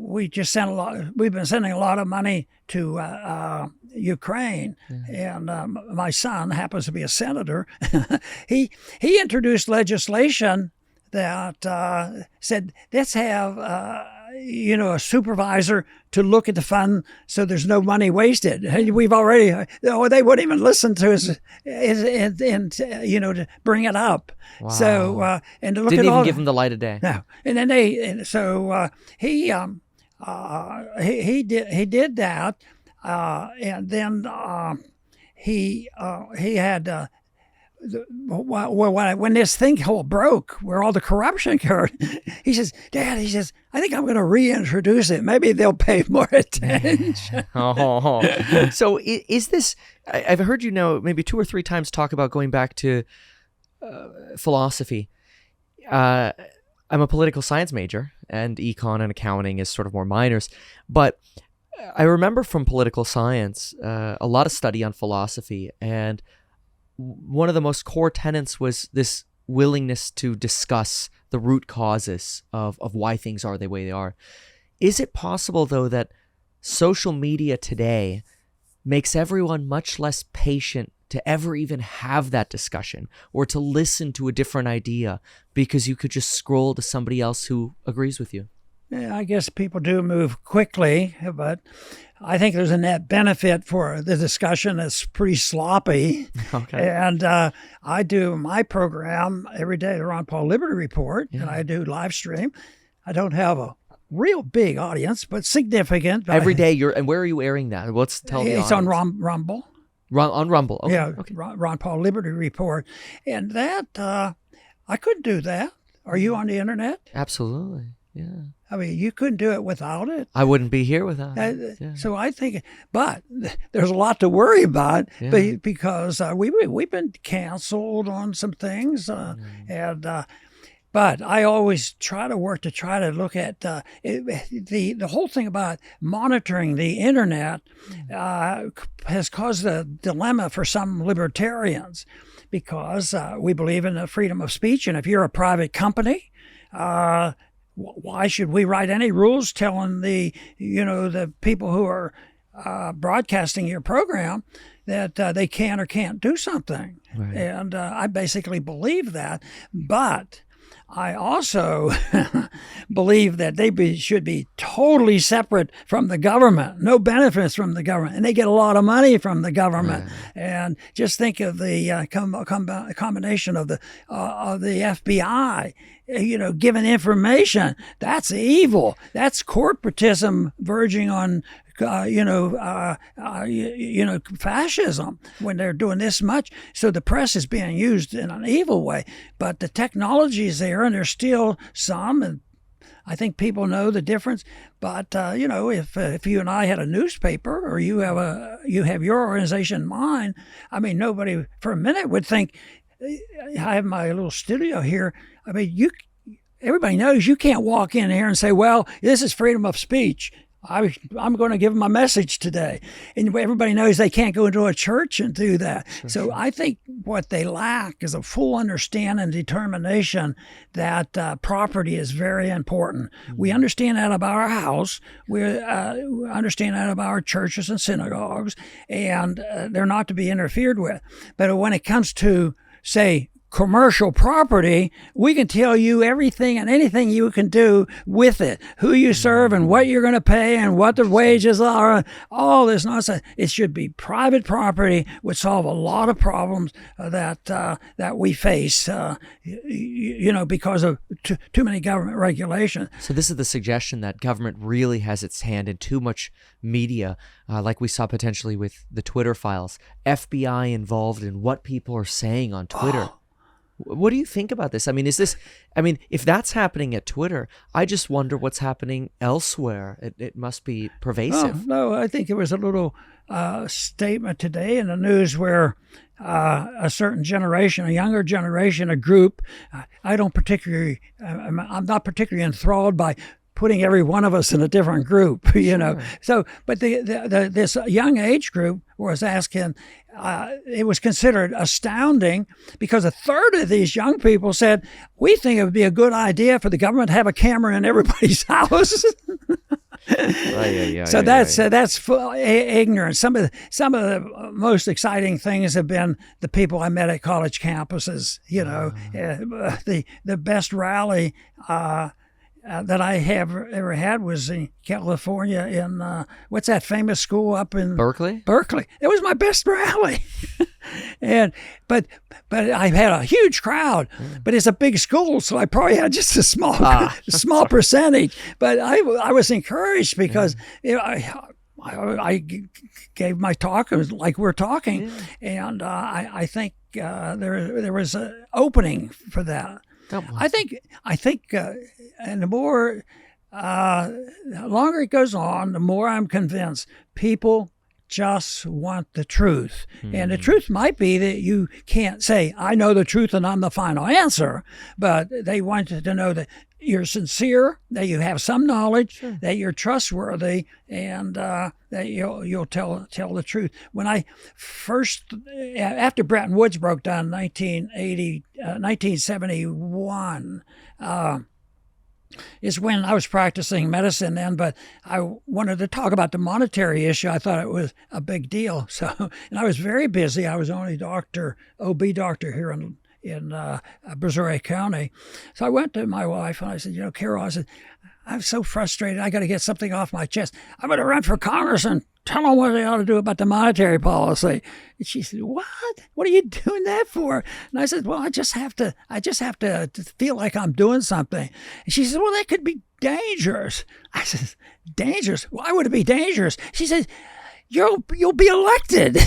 we just sent a lot. We've been sending a lot of money to Ukraine, and my son happens to be a senator. He introduced legislation that said, let's have, a supervisor to look at the fund so there's no money wasted. And we've already, they wouldn't even listen to us and to bring it up. Wow. So, and to look Didn't at even all, give them the light of day. No. And then he did that. And then he had, when this thing all broke, where all the corruption occurred, he says, Dad, I think I'm going to reintroduce it. Maybe they'll pay more attention. So is this, I've heard you maybe 2 or 3 times talk about going back to philosophy. I'm a political science major, and econ and accounting is sort of more minors. But I remember from political science, a lot of study on philosophy, and one of the most core tenets was this willingness to discuss the root causes of why things are the way they are. Is it possible, though, that social media today makes everyone much less patient to ever even have that discussion or to listen to a different idea because you could just scroll to somebody else who agrees with you? Yeah, I guess people do move quickly, but I think there's a net benefit for the discussion that's pretty sloppy. Okay. And I do my program every day, the Ron Paul Liberty Report, and I do live stream. I don't have a real big audience, but significant. Every day and where are you airing that? Let's tell the It's audience. on Rumble. On Rumble. Okay. Yeah, Okay. Ron Paul Liberty Report. And that, I couldn't do that. Are you on the internet? Absolutely. Yeah. I mean, you couldn't do it without it. I wouldn't be here without it. Yeah. So I think, but there's a lot to worry about Yeah. because we've been canceled on some things, but I always try to look at the whole thing about monitoring the internet has caused a dilemma for some libertarians because we believe in the freedom of speech, and if you're a private company. Why should we write any rules telling the people who are broadcasting your program that they can or can't do something? Right. And I basically believe that, but I also believe that they should be totally separate from the government, no benefits from the government, and they get a lot of money from the government. Right. And just think of the combination of the FBI. Giving information, that's evil. That's corporatism verging on, fascism when they're doing this much. So the press is being used in an evil way. But the technology is there, and there's still some, and I think people know the difference. But if you and I had a newspaper, or you have your organization, mine, I mean, nobody for a minute would think. I have my little studio here. I mean, everybody knows you can't walk in here and say, well, this is freedom of speech. I'm going to give them a message today. And everybody knows they can't go into a church and do that. So I think what they lack is a full understanding and determination that property is very important. We understand that about our house. We understand that about our churches and synagogues, and they're not to be interfered with. But when it comes to, say, commercial property, we can tell you everything and anything you can do with it, who you serve and what you're going to pay and what the wages are, all this nonsense. It should be private property, would solve a lot of problems that we face, because of too many government regulations. So this is the suggestion that government really has its hand in too much media, like we saw potentially with the Twitter files, FBI involved in what people are saying on Twitter. What do you think about this? I mean, if that's happening at Twitter, I just wonder what's happening elsewhere. It must be pervasive. No, I think there was a little statement today in the news where a certain generation, a younger generation, a group, I'm not particularly enthralled by putting every one of us in a different group, Sure. So, but this young age group was asking, it was considered astounding because a third of these young people said, we think it would be a good idea for the government to have a camera in everybody's house. That's full ignorance. Some of the most exciting things have been the people I met at college campuses. The best rally that I have ever had was in California in what's that famous school up in Berkeley? Berkeley. It was my best rally. But I've had a huge crowd, but it's a big school, so I probably had just a small percentage. But I was encouraged because I gave my talk like we're talking, and I think there was an opening for that. I think, and the more, the longer it goes on, the more I'm convinced people just want the truth. Mm-hmm. And the truth might be that you can't say, I know the truth and I'm the final answer, but they want to know that you're sincere, that you have some knowledge, sure, that you're trustworthy, and that you'll tell the truth. When I first, after Bretton Woods broke down in 1971, is when I was practicing medicine then, but I wanted to talk about the monetary issue. I thought it was a big deal. So, and I was very busy. I was only OB doctor here in Brazoria County. So I went to my wife and I said, Carol, I said, I'm so frustrated. I got to get something off my chest. I'm going to run for Congress and tell them what they ought to do about the monetary policy. And she said, what? What are you doing that for? And I said, well, I just have to feel like I'm doing something. And she said, well, that could be dangerous. I said, dangerous? Why would it be dangerous? She said, you'll be elected.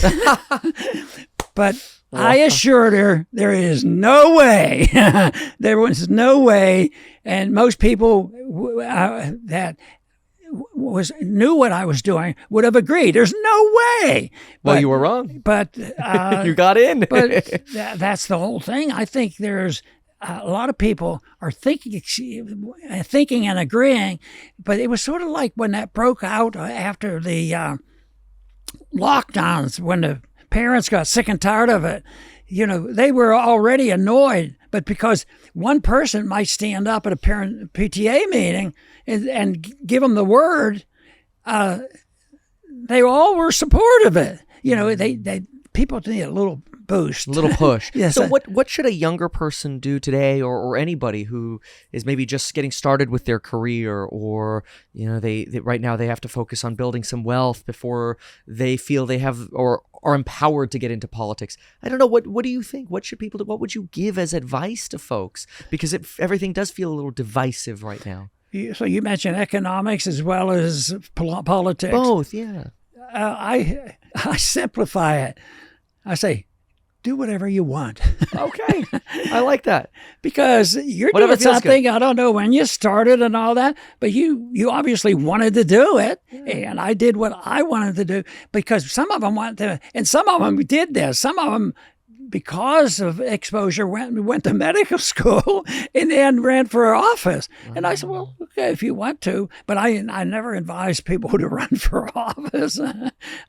But I assured her there is no way. There was no way. And most people that knew what I was doing would have agreed. There's no way. Well, you were wrong. But you got in. But that's the whole thing. I think there's a lot of people are thinking and agreeing. But it was sort of like when that broke out after the lockdowns, when the parents got sick and tired of it. They were already annoyed, but because one person might stand up at a parent PTA meeting and give them the word, they all were supportive of it. They people need a little boost, a little push. Yes. So what should a younger person do today, or anybody who is maybe just getting started with their career, or they right now they have to focus on building some wealth before they feel they have or are empowered to get into politics? I don't know. What do you think? What should people do? What would you give as advice to folks? Because everything does feel a little divisive right now. So you mentioned economics as well as politics. Both, yeah. I simplify it. I say, do whatever you want. Okay. I like that. Because you're Whatever doing feels something, good. I don't know when you started and all that, but you obviously wanted to do it. Yeah. And I did what I wanted to do, because some of them wanted to, and some of them did this. Some of them, because of exposure, went to medical school and then ran for office. And I said, well, okay, if you want to, but I never advise people to run for office.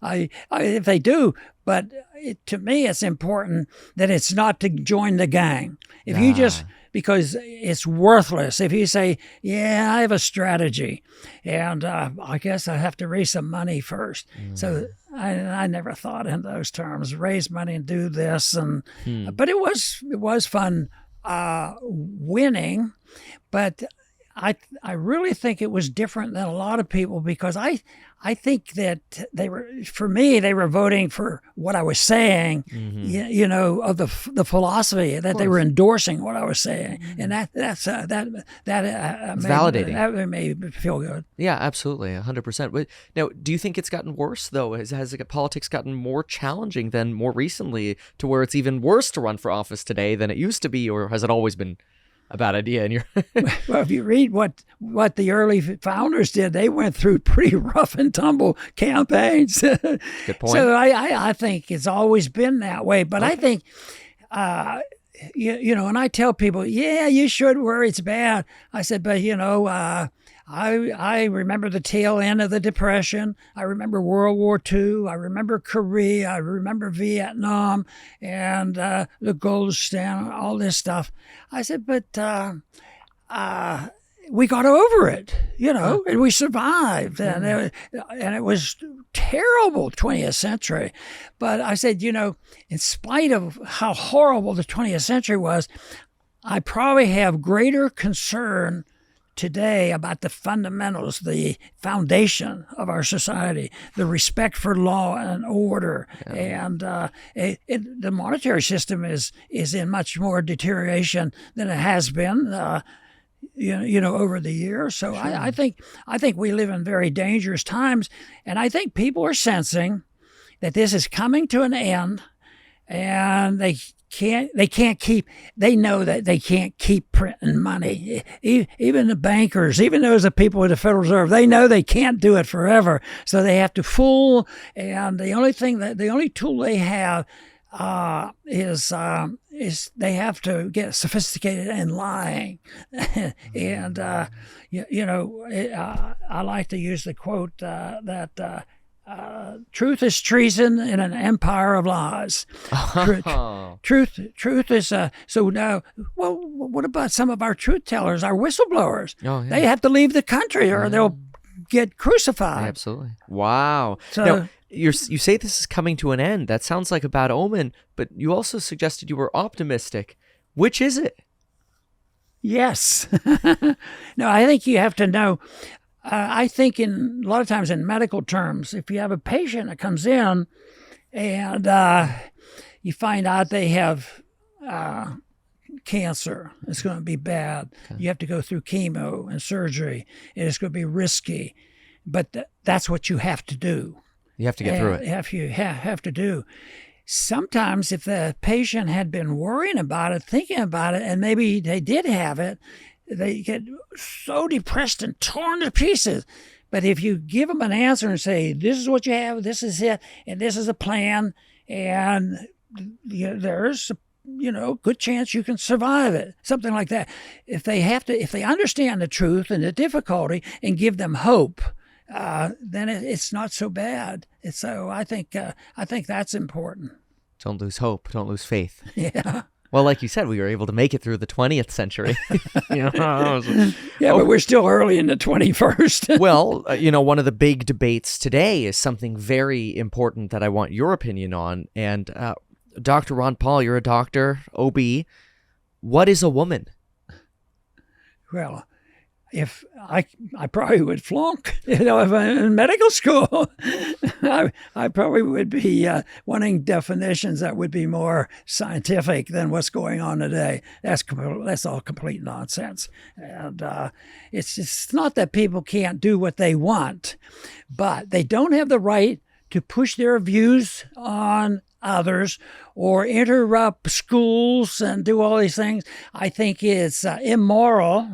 If they do, but to me, it's important that it's not to join the gang. If you just, because it's worthless. If you say, yeah, I have a strategy, and I guess I have to raise some money first. So I never thought in those terms, raise money and do this. But it was fun winning. But I really think it was different than a lot of people, because I think that they were voting for what I was saying, of the philosophy, that they were endorsing what I was saying, and that validating. That made me feel good. Yeah, absolutely, 100%. Now, do you think it's gotten worse though? Has politics gotten more challenging than more recently, to where it's even worse to run for office today than it used to be, or has it always been a bad idea in your Well, if you read what the early founders did, they went through pretty rough and tumble campaigns. Good point. So I think it's always been that way. But I think, and I tell people, yeah, you should worry, it's bad. I said, but I remember the tail end of the Depression. I remember World War II. I remember Korea. I remember Vietnam and the gold standard, all this stuff. I said, but we got over it, and we survived. And it was terrible 20th century. But I said, in spite of how horrible the 20th century was, I probably have greater concern today about the fundamentals, the foundation of our society, the respect for law and order, and the monetary system is in much more deterioration than it has been, over the years. So sure. I think we live in very dangerous times, and I think people are sensing that this is coming to an end, and they know that they can't keep printing money. Even the bankers, even those people at the Federal Reserve, they know they can't do it forever. So they have to fool, and the only tool they have is they have to get sophisticated in lying. And I like to use the quote that truth is treason in an empire of lies. Truth is so now. Well, what about some of our truth tellers, our whistleblowers? Oh, yeah. They have to leave the country or they'll get crucified. Absolutely. Wow. So now, you say this is coming to an end. That sounds like a bad omen, but you also suggested you were optimistic. Which is it? yes. No, I think you have to know. I think a lot of times in medical terms, if you have a patient that comes in and you find out they have cancer, it's going to be bad. Okay. You have to go through chemo and surgery, and it's going to be risky. But that's what you have to do. You have to get through it. You have to do. Sometimes if the patient had been worrying about it, thinking about it, and maybe they did have it, they get so depressed and torn to pieces. But if you give them an answer and say, this is what you have, this is it, and this is a plan, and there's a good chance you can survive it, something like that. If they understand the truth and the difficulty and give them hope, then it's not so bad. So I think that's important. Don't lose hope. Don't lose faith. Yeah. Well, like you said, we were able to make it through the 20th century. But we're still early in the 21st. Well, one of the big debates today is something very important that I want your opinion on. And Dr. Ron Paul, you're a doctor, OB. What is a woman? Well, if I probably would flunk, if I'm in medical school, I probably would be wanting definitions that would be more scientific than what's going on today. That's all complete nonsense. And it's not that people can't do what they want, but they don't have the right to push their views on others or interrupt schools and do all these things. I think it's immoral,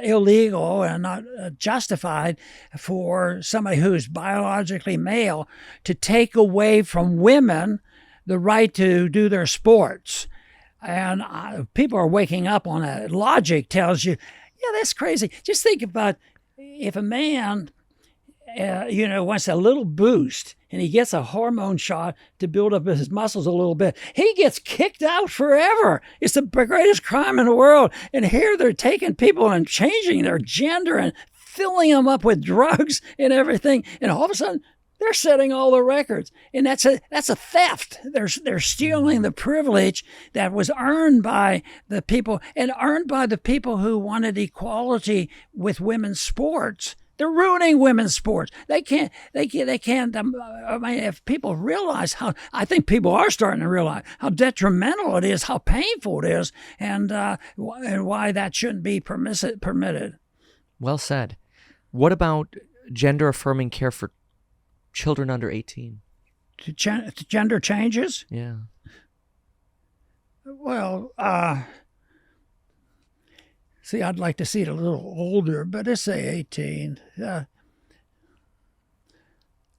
illegal, and not justified for somebody who's biologically male to take away from women the right to do their sports. And people are waking up on that. Logic tells you, yeah, that's crazy. Just think about if a man wants a little boost and he gets a hormone shot to build up his muscles a little bit, he gets kicked out forever. It's the greatest crime in the world. And here they're taking people and changing their gender and filling them up with drugs and everything. And all of a sudden, they're setting all the records. And that's a theft. They're stealing the privilege that was earned by the people and earned by the people who wanted equality with women's sports. They're ruining women's sports. They can't. I mean, if people realize I think people are starting to realize how detrimental it is, how painful it is, and why that shouldn't be permitted. Well said. What about gender-affirming care for children under 18? Gender changes? Yeah. Well, see, I'd like to see it a little older, but let's say 18.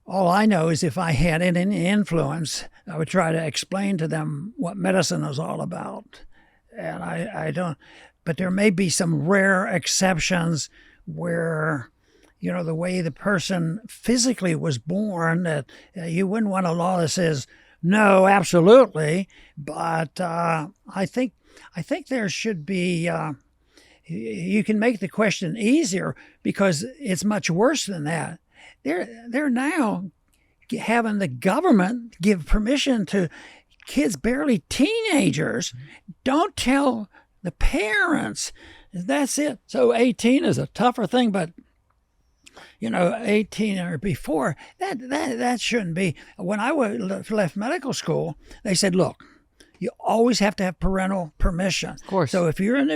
All I know is if I had any influence, I would try to explain to them what medicine is all about. And I don't, but there may be some rare exceptions where, the way the person physically was born, that you wouldn't want a law that says, no, absolutely. But I think there should be... you can make the question easier because it's much worse than that. They're now having the government give permission to kids, barely teenagers. Don't tell the parents. That's it. So 18 is a tougher thing, but 18 or before, that shouldn't be. When I left medical school, they said, look, you always have to have parental permission. Of course. So if you're in the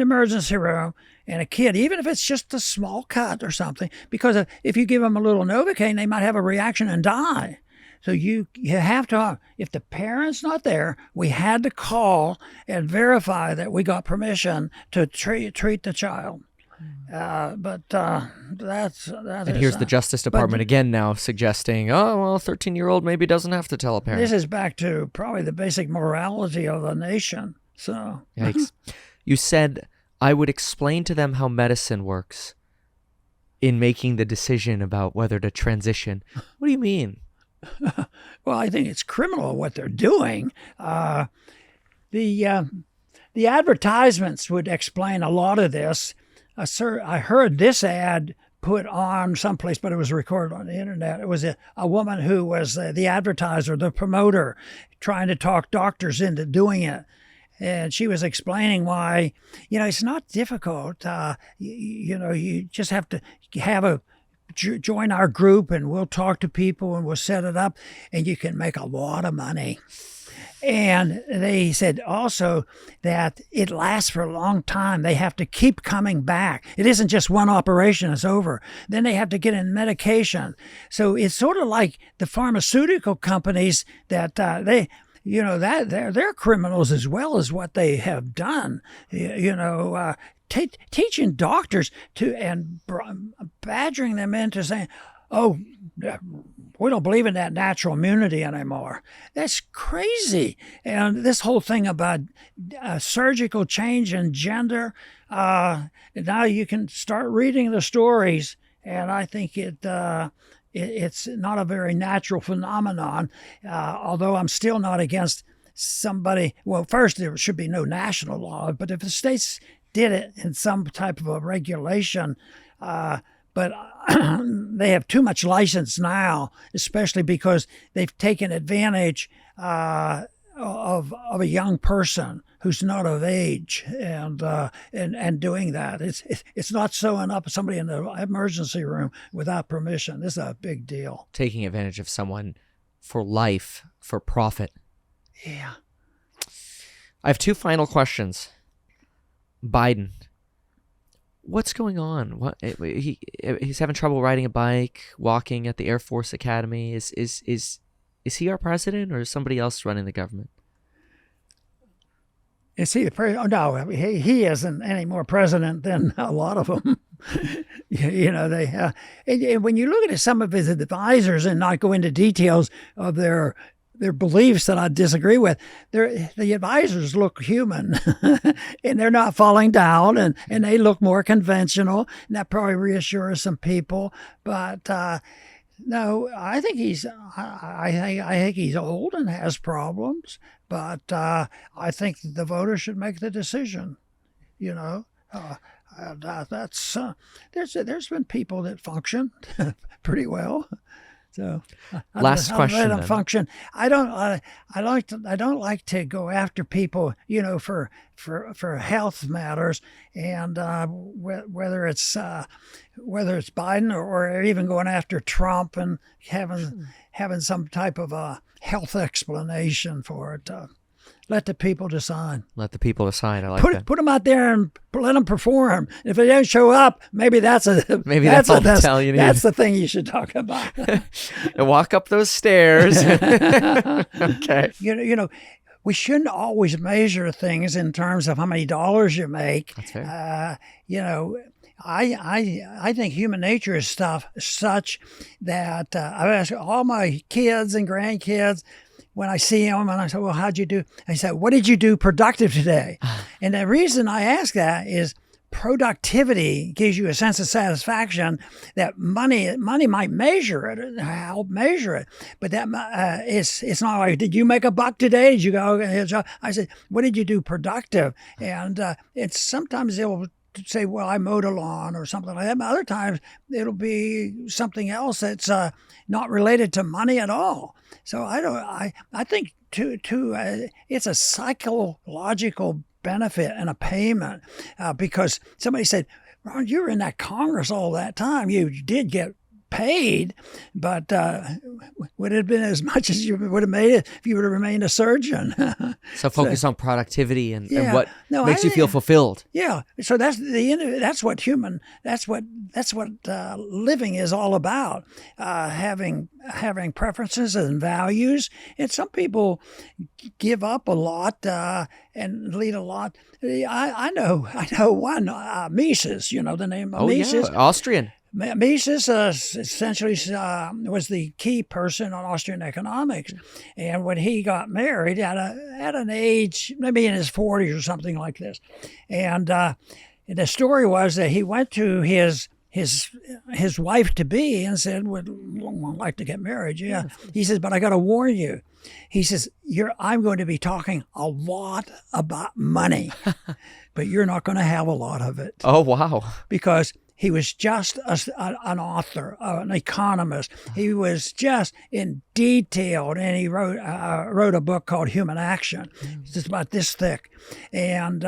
emergency room and a kid, even if it's just a small cut or something, because if you give them a little Novocaine, they might have a reaction and die. So you have to, if the parent's not there, we had to call and verify that we got permission to treat the child. But that's and here's the Justice Department again now suggesting, 13-year-old maybe doesn't have to tell a parent. This is back to probably the basic morality of the nation. So, yikes. You said I would explain to them how medicine works. in making the decision about whether to transition. What do you mean? Well, I think it's criminal what they're doing. The advertisements would explain a lot of this. I heard this ad put on someplace, but it was recorded on the internet. It was a woman who was the advertiser, the promoter, trying to talk doctors into doing it. And she was explaining why, it's not difficult. You just have to join our group and we'll talk to people and we'll set it up and you can make a lot of money. And they said also that it lasts for a long time. They have to keep coming back. It isn't just one operation, it's over. Then they have to get in medication. So it's sort of like the pharmaceutical companies that they're criminals as well as what they have done. Teaching doctors and badgering them into saying, oh, we don't believe in that natural immunity anymore. That's crazy. And this whole thing about surgical change in gender, now you can start reading the stories, and I think it's not a very natural phenomenon, although I'm still not against somebody. Well, first, there should be no national law, but if the states did it in some type of a regulation, but they have too much license now, especially because they've taken advantage of a young person who's not of age and doing that. It's not sewing up somebody in the emergency room without permission. This is a big deal. Taking advantage of someone for life, for profit. Yeah. I have two final questions. Biden. What's going on? He's having trouble riding a bike, walking at the Air Force Academy. Is he our president, or is somebody else running the government? Is he the president? Oh, no, he isn't any more president than a lot of them. And when you look at some of his advisors and not go into details of their beliefs that I disagree with, the advisors look human and they're not falling down and they look more conventional, and that probably reassures some people. But no, I think I think he's old and has problems, but I think the voters should make the decision. That's there's been people that function pretty well. So last question. Let them function. I don't like to go after people, for health matters, and whether it's Biden or even going after Trump and having some type of a health explanation for it. Let the people decide. Let the people decide. I like that. Put them out there and let them perform. If they don't show up, maybe that's all the tell you need. That's the thing you should talk about. And walk up those stairs. Okay. We shouldn't always measure things in terms of how many dollars you make. That's fair. I think human nature is such that I ask all my kids and grandkids, when I see them, and I say, well, how'd you do? I say, what did you do productive today? And the reason I ask that is productivity gives you a sense of satisfaction that money might measure it, help measure it. But that it's not like, did you make a buck today? Did you go? I said, what did you do productive? And it's sometimes they'll say, well, I mowed a lawn or something like that. But other times it'll be something else that's not related to money at all. So I think it's a psychological benefit and a payment because somebody said, Ron, you were in that Congress all that time. You did get paid, but would it have been as much as you would have made it if you would have remained a surgeing? So focus on productivity and what makes you feel fulfilled. Yeah. So that's what living is all about. Having preferences and values. And some people give up a lot and lead a lot. I know one, Mises. You know the name of Mises? Yeah, Austrian. Mises essentially was the key person on Austrian economics, and when he got married at an age, maybe in his 40s or something like this, and the story was that he went to his his wife to be and said, would like to get married. Yeah. He says, but I got to warn you. He says, I'm going to be talking a lot about money, but you're not going to have a lot of it. Oh, wow. Because he was just an author, an economist. He was just in detailed, and he wrote a book called Human Action. It's just about this thick, and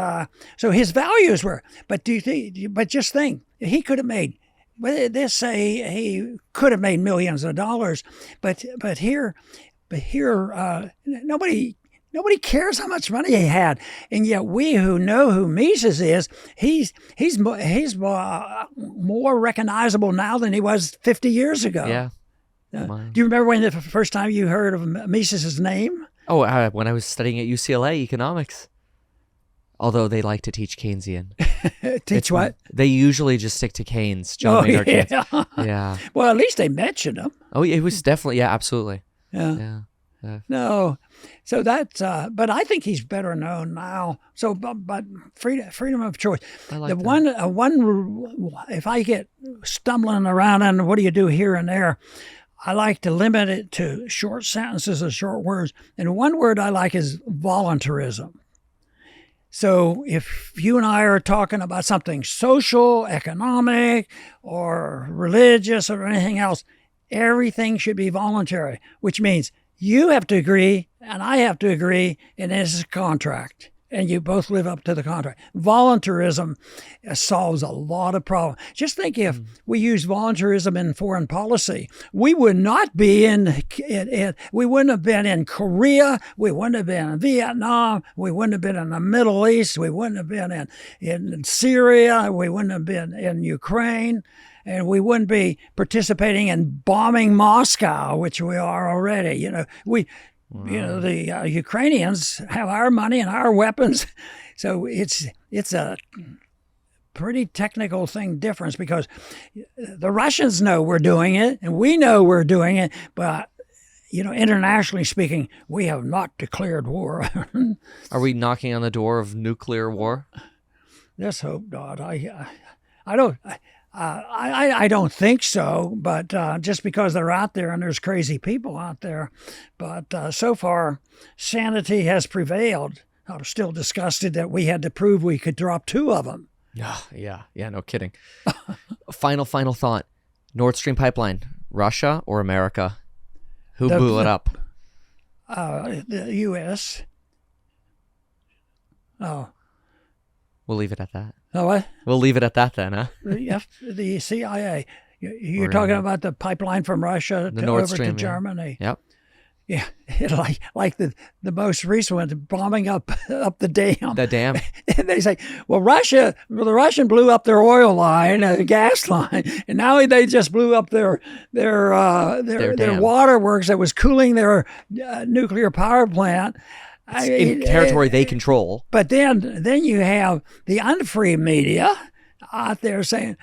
so his values were. But just think, he could have made. Well, they say he could have made millions of dollars, but here, nobody cares how much money he had, and yet we who know who Mises is, he's more recognizable now than he was 50 years ago. Yeah. Do you remember when the first time you heard of Mises's name? Oh, when I was studying at UCLA economics. Although they like to teach Keynesian. Teach what? They usually just stick to Keynes, John Maynard Keynes. Yeah. Well, at least they mentioned him. Oh, it was definitely, yeah, absolutely. Yeah. No, so that's. But I think he's better known now. So, but freedom of choice. I like that. One. If I get stumbling around and what do you do here and there, I like to limit it to short sentences or short words. And one word I like is voluntarism. So if you and I are talking about something social, economic, or religious, or anything else, everything should be voluntary, which means you have to agree and I have to agree, and this is a contract, and you both live up to the contract. Voluntarism solves a lot of problems. Just think if we used voluntarism in foreign policy, we would not be we wouldn't have been in Korea, we wouldn't have been in Vietnam, we wouldn't have been in the Middle East, we wouldn't have been in Syria, we wouldn't have been in Ukraine, and we wouldn't be participating in bombing Moscow, which we are already. The Ukrainians have our money and our weapons, so it's a pretty technical difference, because the Russians know we're doing it and we know we're doing it, but internationally speaking, we have not declared war. Are we knocking on the door of nuclear war? Let's hope not. I don't think so, but just because they're out there and there's crazy people out there. But so far, sanity has prevailed. I was still disgusted that we had to prove we could drop 2 of them. Yeah, no kidding. Final thought. Nord Stream pipeline, Russia or America? Who blew it up? The U.S. Oh. We'll leave it at that. Oh, what? We'll leave it at that then, huh? The CIA. You're talking about the pipeline from Russia over to Germany. Yep. Yeah, like the most recent one, bombing up the dam. The dam. And they say, the Russian blew up their oil line, gas line, and now they just blew up their waterworks that was cooling their nuclear power plant. In territory they control. But then you have the unfree media out there saying,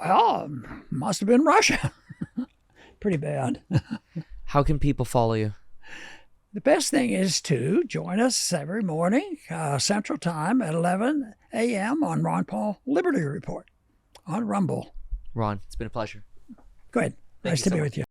"Oh, must have been Russia." Pretty bad. How can people follow you? The best thing is to join us every morning, Central Time at 11 a.m. on Ron Paul Liberty Report on Rumble. Ron, it's been a pleasure. Go ahead. Nice to be with you.